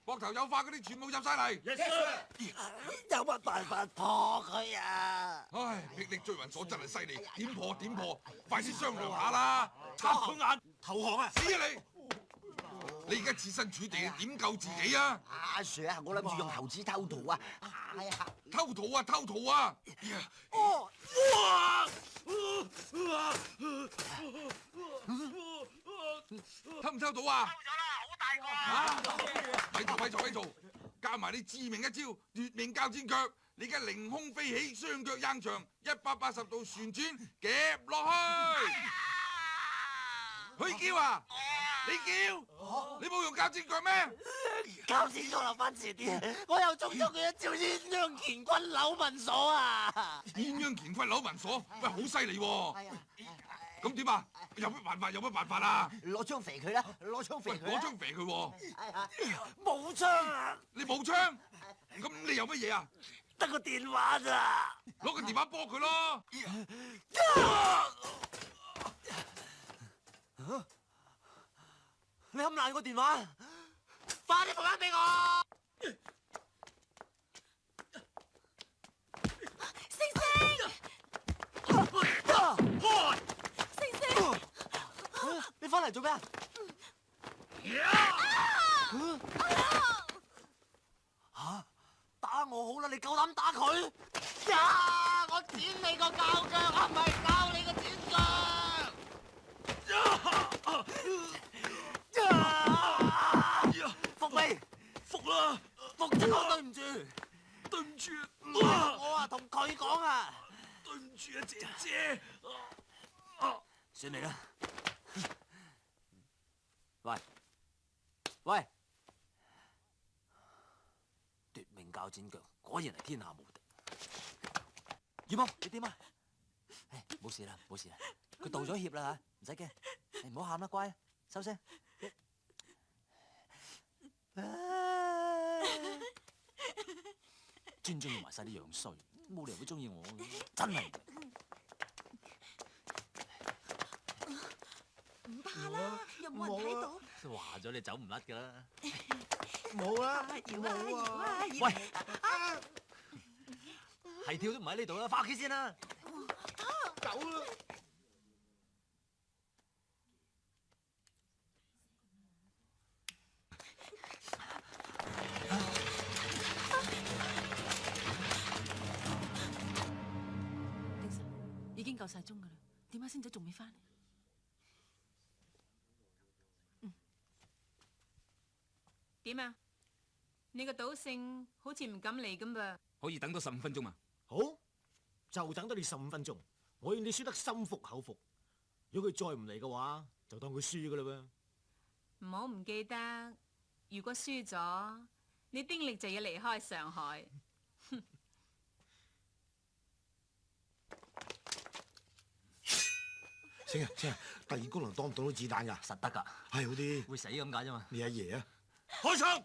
膊頭有化嗰啲全部入晒嚟。Yes sir。有乜辦法破佢啊？唉，霹靂追魂鎖真係犀利，點破？快啲商量下啦！插佢眼，投降啊！死啊你！你而家設身處地點救自己啊？阿 Sir 啊，我諗住用猴子偷桃啊！哎呀，偷桃啊，偷桃啊！哦，哇！偷唔偷到啊？偷咗啦，好大個啊！咪嘈，加埋你致命一招奪命鉸剪腳，你而家凌空飛起，雙腳硬長，180度旋轉夾落去。佢叫啊！你叫？你冇用鉸剪腳咩？鉸剪腳留翻遲啲，我又中咗佢一招鴛鴦乾坤扭紋鎖啊！鴛鴦乾坤扭紋鎖，喂，好犀利喎！咁點啊？有乜辦法啊？攞槍肥佢啦！攞槍肥佢！攞槍肥佢喎！冇槍啊！你冇槍？咁你有乜嘢啊？得個電話咋？攞個電話幫佢咯！你冚爛個電話，快啲撥翻俾我！星星，你翻嚟做咩啊？吓！打我好啦，你夠膽打佢？呀！我剪你個鉸腳，唔係教你個剪腳。服未？服啦！服就講對唔住。對唔住我啊同佢講啊。對唔住啊，姐姐。算你啦。喂，奪命鉸剪腳果然係天下無敵。葉夢，你點啊？冇事啦，佢道咗歉啦嚇，唔使驚。你唔好喊啦，乖，收聲。專中意埋晒啲樣衰，冇理由會中意我嘅，真係。唔怕啦，又冇人睇到。話咗你走唔甩㗎啦。冇啊！搖啊！喂，係跳都唔喺呢度啦，翻屋企先啦。走啦！已經夠晒鐘㗎啦，點解星仔仲未翻嚟？點啊？你個賭聖好似唔敢嚟咁噃。可以等多15分鐘嘛？好，就等多你15分鐘。我要你輸得心服口服。如果佢再唔嚟嘅話，就當佢輸㗎啦噃。唔好唔記得，如果輸咗，你丁力就要離開上海。星啊，第二功能擋唔擋到子彈㗎？實得㗎，係好啲。會死咁解啫嘛。你阿爺啊！開槍！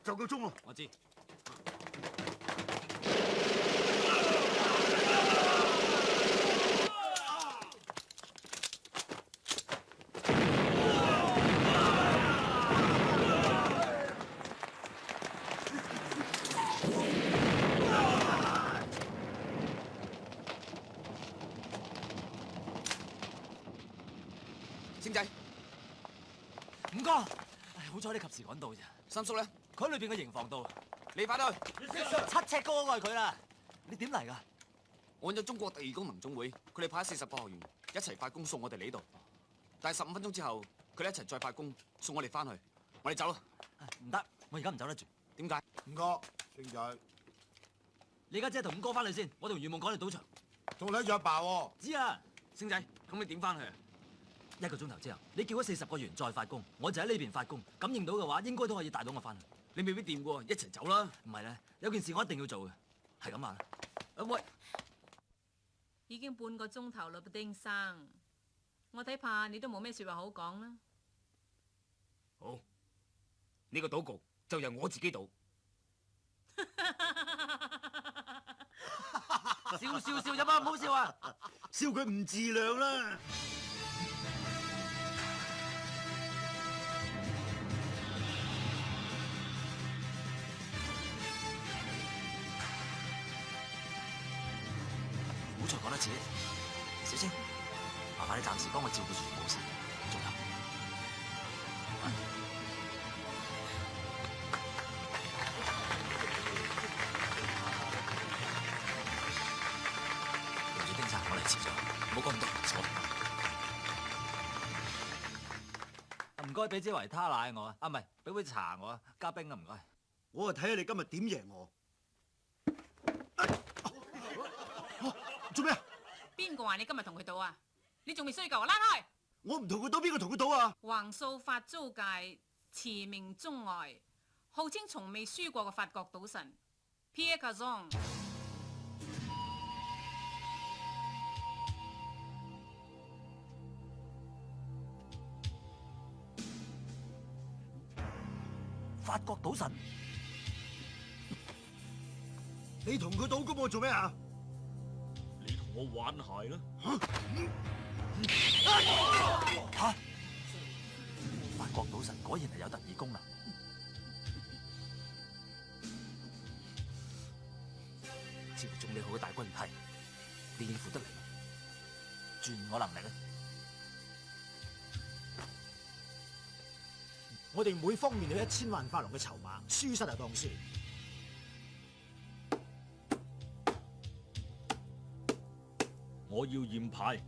就夠鐘咯。我知。星仔，五哥，好彩你及時趕到咋。三叔咧？佢喺裏邊嘅營房度。你快啲去！7尺高嗰個係佢啦。你點嚟㗎？按咗中國特異功能總會，佢哋派48學員一齊發工送我哋嚟呢度。但係15分鐘之後，佢哋一齊再發工，送我哋翻去。我哋走啦。唔得，我而家唔走得住。點解？五哥，星仔，你家姐同五哥翻去先，我同余夢趕去賭場。仲睇住阿爸喎。知啊，星仔，咁你點翻去啊？1個鐘頭之後，你叫咗40個員再發工，我就喺呢邊發工。感應到嘅話，應該都可以帶到我翻去。你未必掂喎，一齊走啦。唔係咧，有件事我一定要做嘅，係咁話啦。喂，已經半個鐘頭啦，丁生，我睇怕你都冇咩説話好講啦。好，呢個賭局就由我自己賭。笑有乜唔好笑啊？笑佢唔自量啦！唔好再講多次，小青，麻煩你暫時幫我照顧住余母先，仲有。對住丁生，我嚟遲咗，唔好講咁多，坐。唔該，俾支維他奶我啊，唔係，俾杯茶我啊，加冰啊，唔該。我啊睇下你今日點贏我。做咩啊？邊個話你今日同佢賭啊？你仲未衰夠啊？拉開！我唔同佢賭，邊個同佢賭啊？橫掃法租界，馳名中外，號稱從未輸過嘅法國賭神 Pierre Cazon。法國賭神，你同佢賭咁我做咩啊？你同我玩鞋啦！嚇！法國賭神果然係有特異功能。照中你好嘅大軍批，你應付得嚟嗎？轉我能力咧？我哋每方面有1000萬法郎嘅籌碼，輸失就當輸。我要驗牌。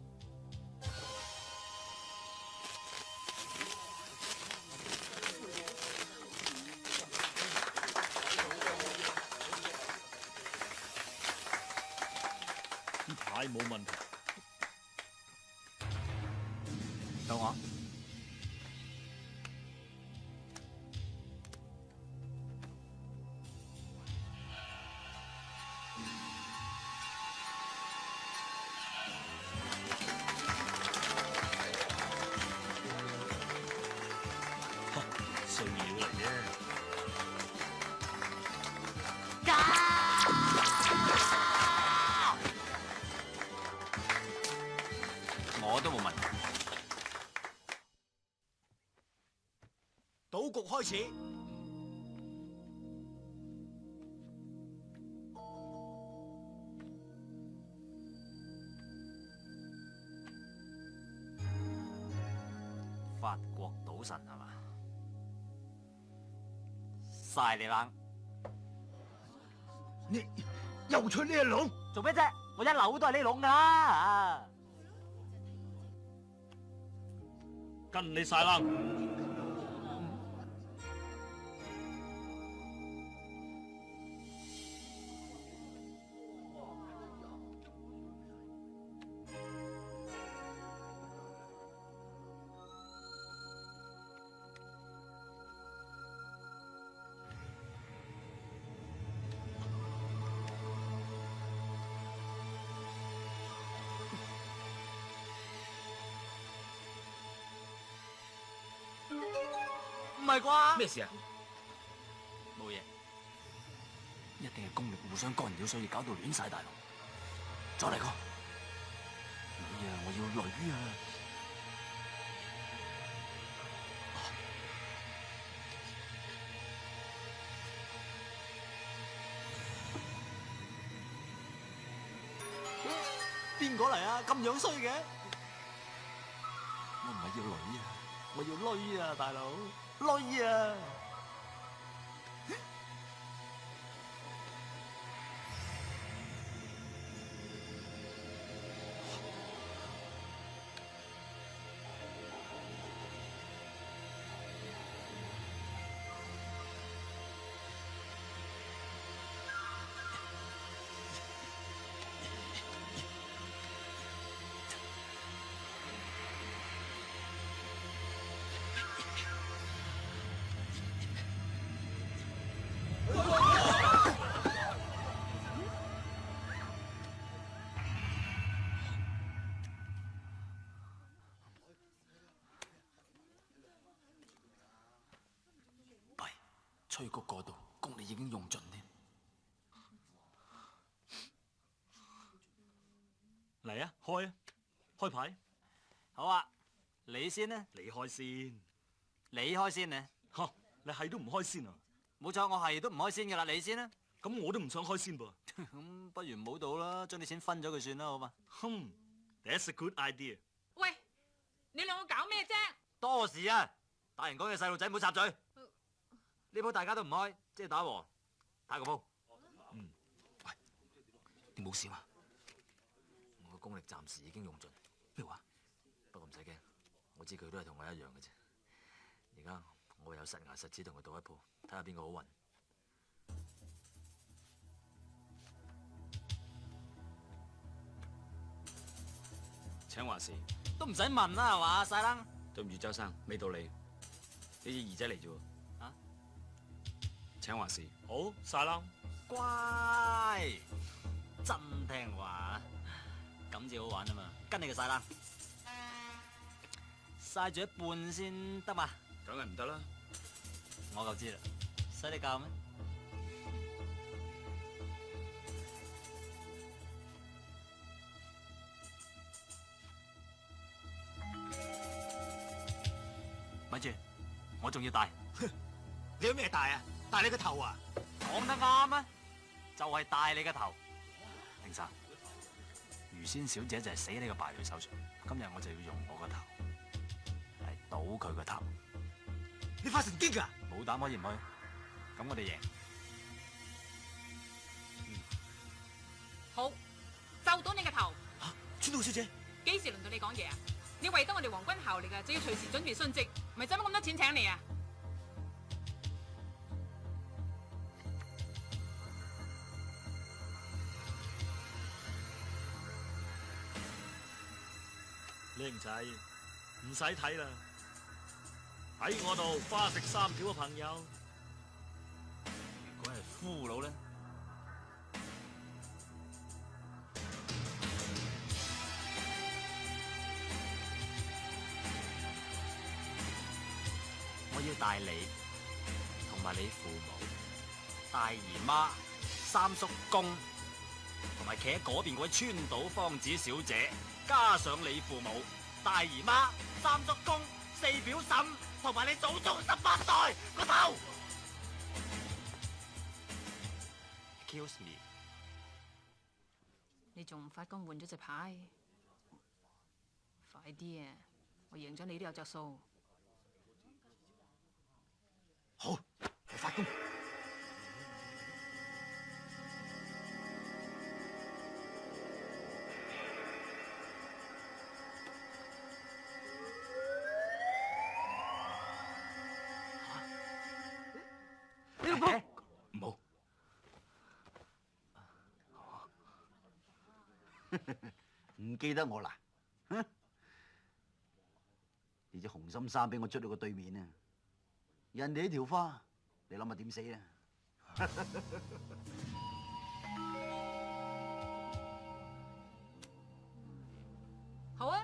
啲牌冇問題。到我。碎料嚟啫。我都冇問題。賭局開始。法國賭神係嘛？晒你冷！你又出呢一籠？做咩啫？我一樓都係呢籠噶。跟你晒冷。唔係啩？咩事啊？冇嘢，一定係功力互相干擾，所以搞到亂晒大龍。再嚟個，女啊！我要女啊！邊個嚟啊？咁樣衰嘅？我唔係要女啊，我要女啊，大佬，女啊！催谷嗰度功力已經用盡添。嚟啊，開啊，開牌。好啊，你先呢？你開先。你開先呢？嚇，你係都唔開先啊？冇錯，我係都唔開先㗎啦，你先啦。咁我都唔想開先噃。咁不如唔好賭啦，將啲錢分咗佢算啦，好嘛？That's a good idea。喂，你兩個搞咩啫？多事啊！大人講嘅細路仔唔好插嘴。呢鋪大家都唔開，即係打和，打個鋪。喂，你冇事嘛？我嘅功力暫時已經用盡。咩話？不過唔使驚，我知佢都係同我一樣嘅啫。而家我有實牙實齒同佢賭一鋪，睇下邊個好運。請話事都唔使問啦，係嘛，細冷。對唔住，周生，未到你，呢隻兒仔嚟啫喎。啊？請話事。好，細冷。乖，真聽話，咁至好玩啊嘛！跟你個細冷，嘥住一半先得嘛？梗係唔得啦。我就知啦，使你教咩？咪住，我仲要戴。你有咩戴啊？戴你個頭啊？講得啱啊，就係戴你個頭。丁生，余仙小姐就係死喺你個敗類手上，今日我就要用我個頭嚟賭佢個頭。你發神經㗎？冇膽可以唔去？咁我哋贏。好，就賭你個頭。川島小姐，幾時輪到你講嘢啊？你為得我哋皇軍效力㗎，就要隨時準備殉職，唔係使乜咁多錢請你啊？靚仔，唔使睇啦，喺我度花食三條嘅朋友，如果係俘虜咧？我要帶你同埋你父母、大姨媽、三叔公，同埋企喺嗰邊嗰位川島芳子小姐，加上你父母、大姨媽、三叔公、四表嬸，同埋你祖宗18代個頭。Excuse me，你仲唔發工換咗隻牌？快啲啊！我贏咗你都有着數。好，去發工。你老婆唔好，唔記得我啦？你隻紅心衫俾我捽到個對面啊！人哋呢條花，你諗下點死啊？好啊，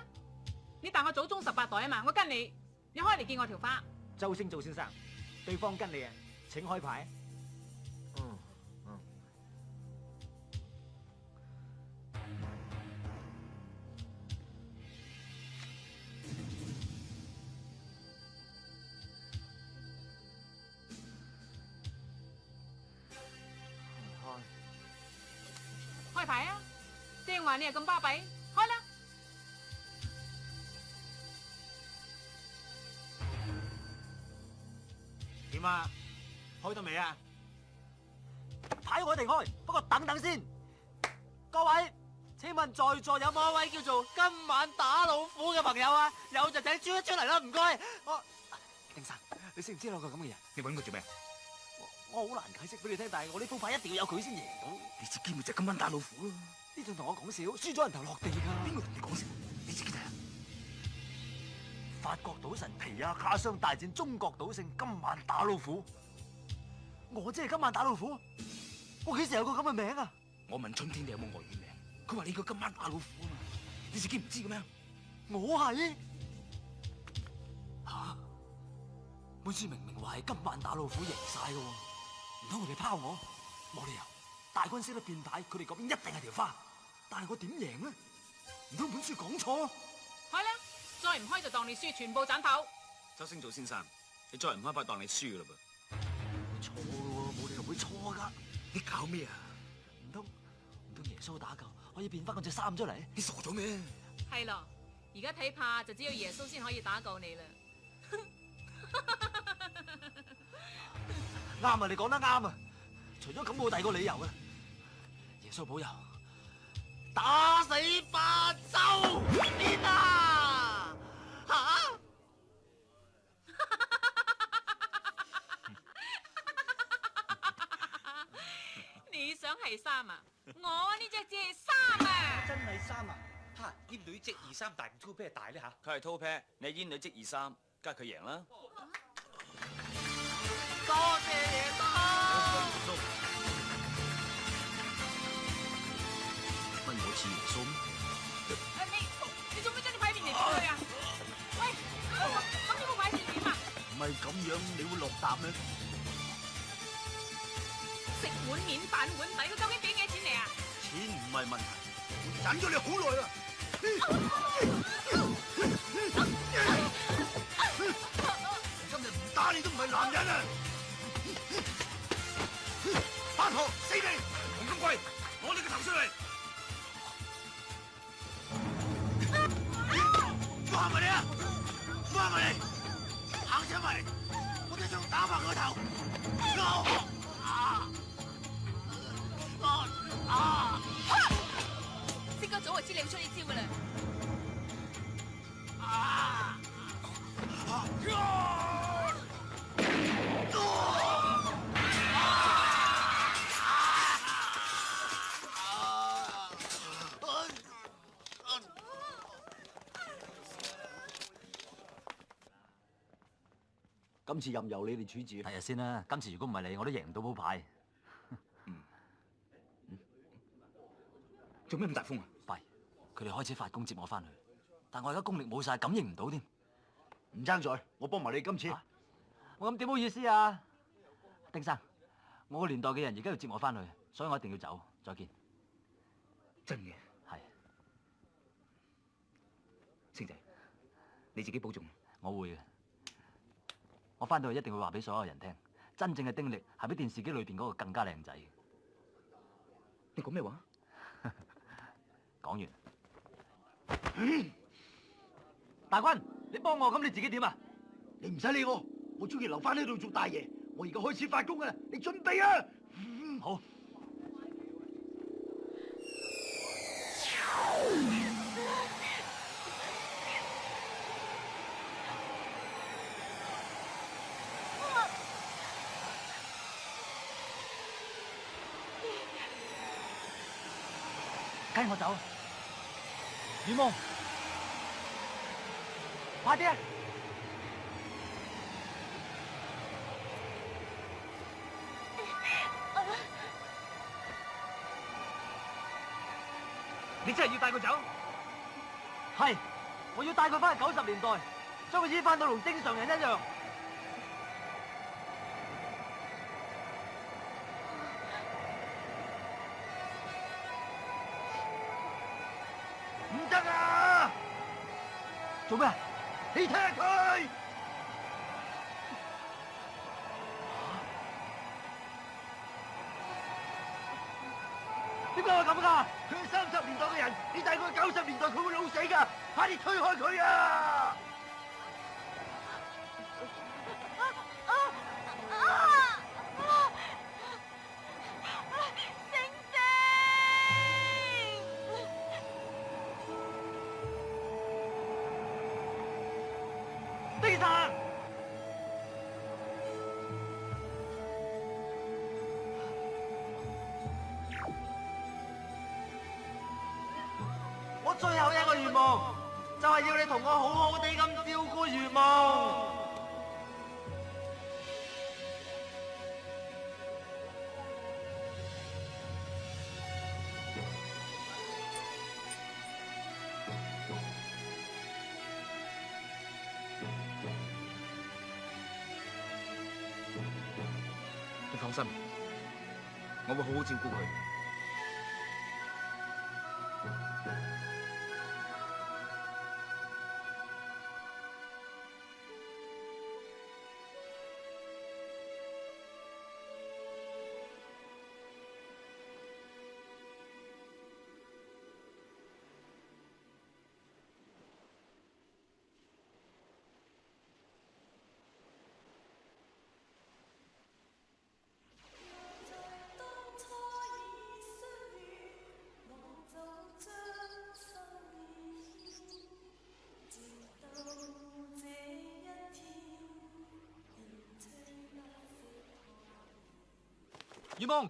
你大我祖宗18代啊嘛，我跟你，你開嚟見我條花。周星做先生，對方跟你啊，請開牌。開牌啊！正話你又咁巴閉，開啦！點啊？開到未啊？牌我哋開，不過等等先。各位，請問在座有冇一位叫做今晚打老虎嘅朋友啊？有就請轉一轉嚟啦，唔該。丁生，你識唔知有個咁嘅人？你揾佢做咩？我好難解釋俾你聽，但係我呢副牌一定要有佢先贏到。你隻機咪就今晚打老虎咯？呢仲同我講笑，輸咗人頭落地㗎。邊個同你講笑？你自己睇下。法國賭神皮亞卡商大戰中國賭聖今晚打老虎。我即係今晚打老虎？我幾時有個咁嘅名啊？我問春天你有冇外語名，佢話你個今晚打老虎啊嘛。你自己唔知嘅咩？我係。嚇！本書明明話係今晚打老虎贏晒嘅喎，唔通佢哋拋我？冇理由，大軍識得變牌，佢哋嗰邊一定係條花。但係我點贏呢？唔通本書講錯？開啦！再唔開就當你輸，全部斬頭。周星做先生，你再唔開牌當你輸噶啦噃。錯喎，冇理由會錯噶。你搞咩啊？唔通耶穌打救可以變翻嗰隻衫出嚟？你傻咗咩？係咯，而家睇怕就只有耶穌先可以打救你啦。啱啊！你講得啱啊！除咗咁冇第二個理由啊！耶穌保佑！打死八周邊啊！吓！你想係衫啊？我呢隻只係衫啊！真係衫啊！嚇，煙女積二三大唔粗啤大咧嚇？佢係偷啤，你係煙女積二三，梗係佢贏啦。多謝耶穌。乜我似耶穌咩？你做咩將啲牌面嚟俾佢啊？喂，咁呢個牌面點啊？唔係咁樣，你會落答咩？食碗面反碗底，佢究竟俾幾錢你啊？錢唔係問題，我忍咗你好耐啦。今日唔打你都唔係男人啊！八婆死你！洪金貴，攞你個頭出嚟！放埋你啊！放埋你！行上埋嚟，我哋想打爆佢個頭！星哥早就知你會出呢招噶啦！今次任由你哋處置。第日先啦，今次如果唔係你，我都贏唔到鋪牌。做咩咁大風啊？弊，佢哋開始發功接我翻去，但我而家功力冇晒，感應唔到添。唔爭在，我幫埋你今次。我咁點好意思啊，丁生，我個年代嘅人而家要接我翻去，所以我一定要走。再見。真嘅？係。星仔，你自己保重。我會嘅。我翻到去一定會話俾所有人聽，真正嘅丁力係比電視機裏邊嗰個更加靚仔。你講咩話？講完。大軍，你幫我，咁你自己點啊？你唔使理我，我中意留翻呢度做大爺。我而家開始發功啊！你準備啊！好。跟我走，雨夢，快啲啊！你真係要帶佢走？係，我要帶佢翻去90年代，將佢醫翻到同正常人一樣。唔得啊！做咩？你睇下佢，點解會咁㗎？佢係30年代嘅人，你帶佢去90年代，佢會老死㗎！快啲推開佢啊！丁生，我最後一個願望就係要你同我好好地咁照顧如夢。你放心，我會好好照顧佢。葉夢，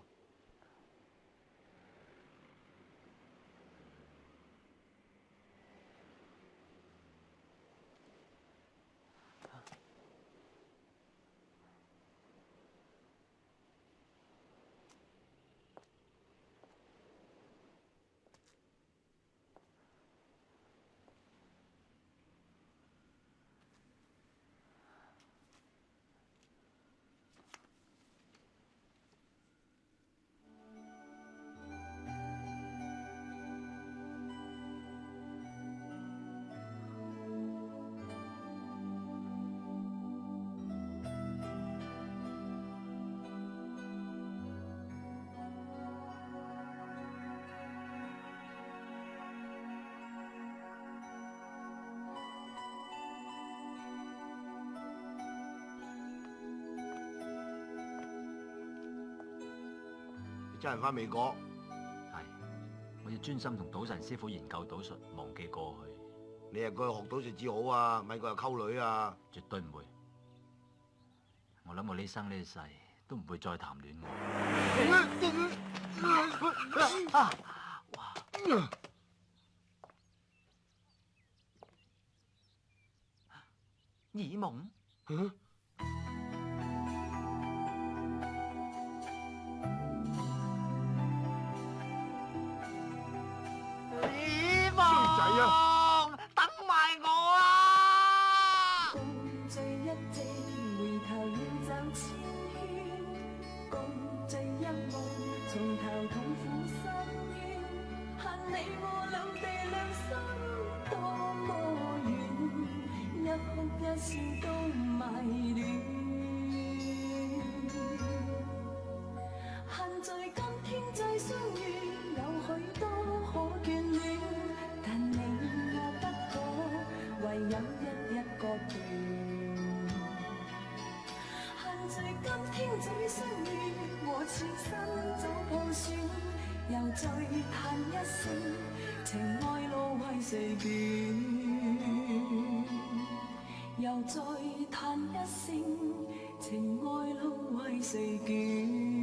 你真係翻美國？係，我要專心同賭神師傅研究賭術，忘記過去。你係過去學賭術至好啊，咪過去溝女啊！絕對唔會。我諗我呢生呢世都唔會再談戀愛。耳夢？仔啊！等埋我啊！共聚一夕，回頭要走千圈；共聚一夢，從頭痛苦深淵。恨你我兩地兩心多麼遠，一哭一笑都迷戀。恨在今天再相遇，有許多可眷戀。但你我不可，唯有一個斷。恨在今天再相遇，我此生早破損，又再嘆一聲，情愛路為誰斷？又再嘆一聲，情愛路為誰斷？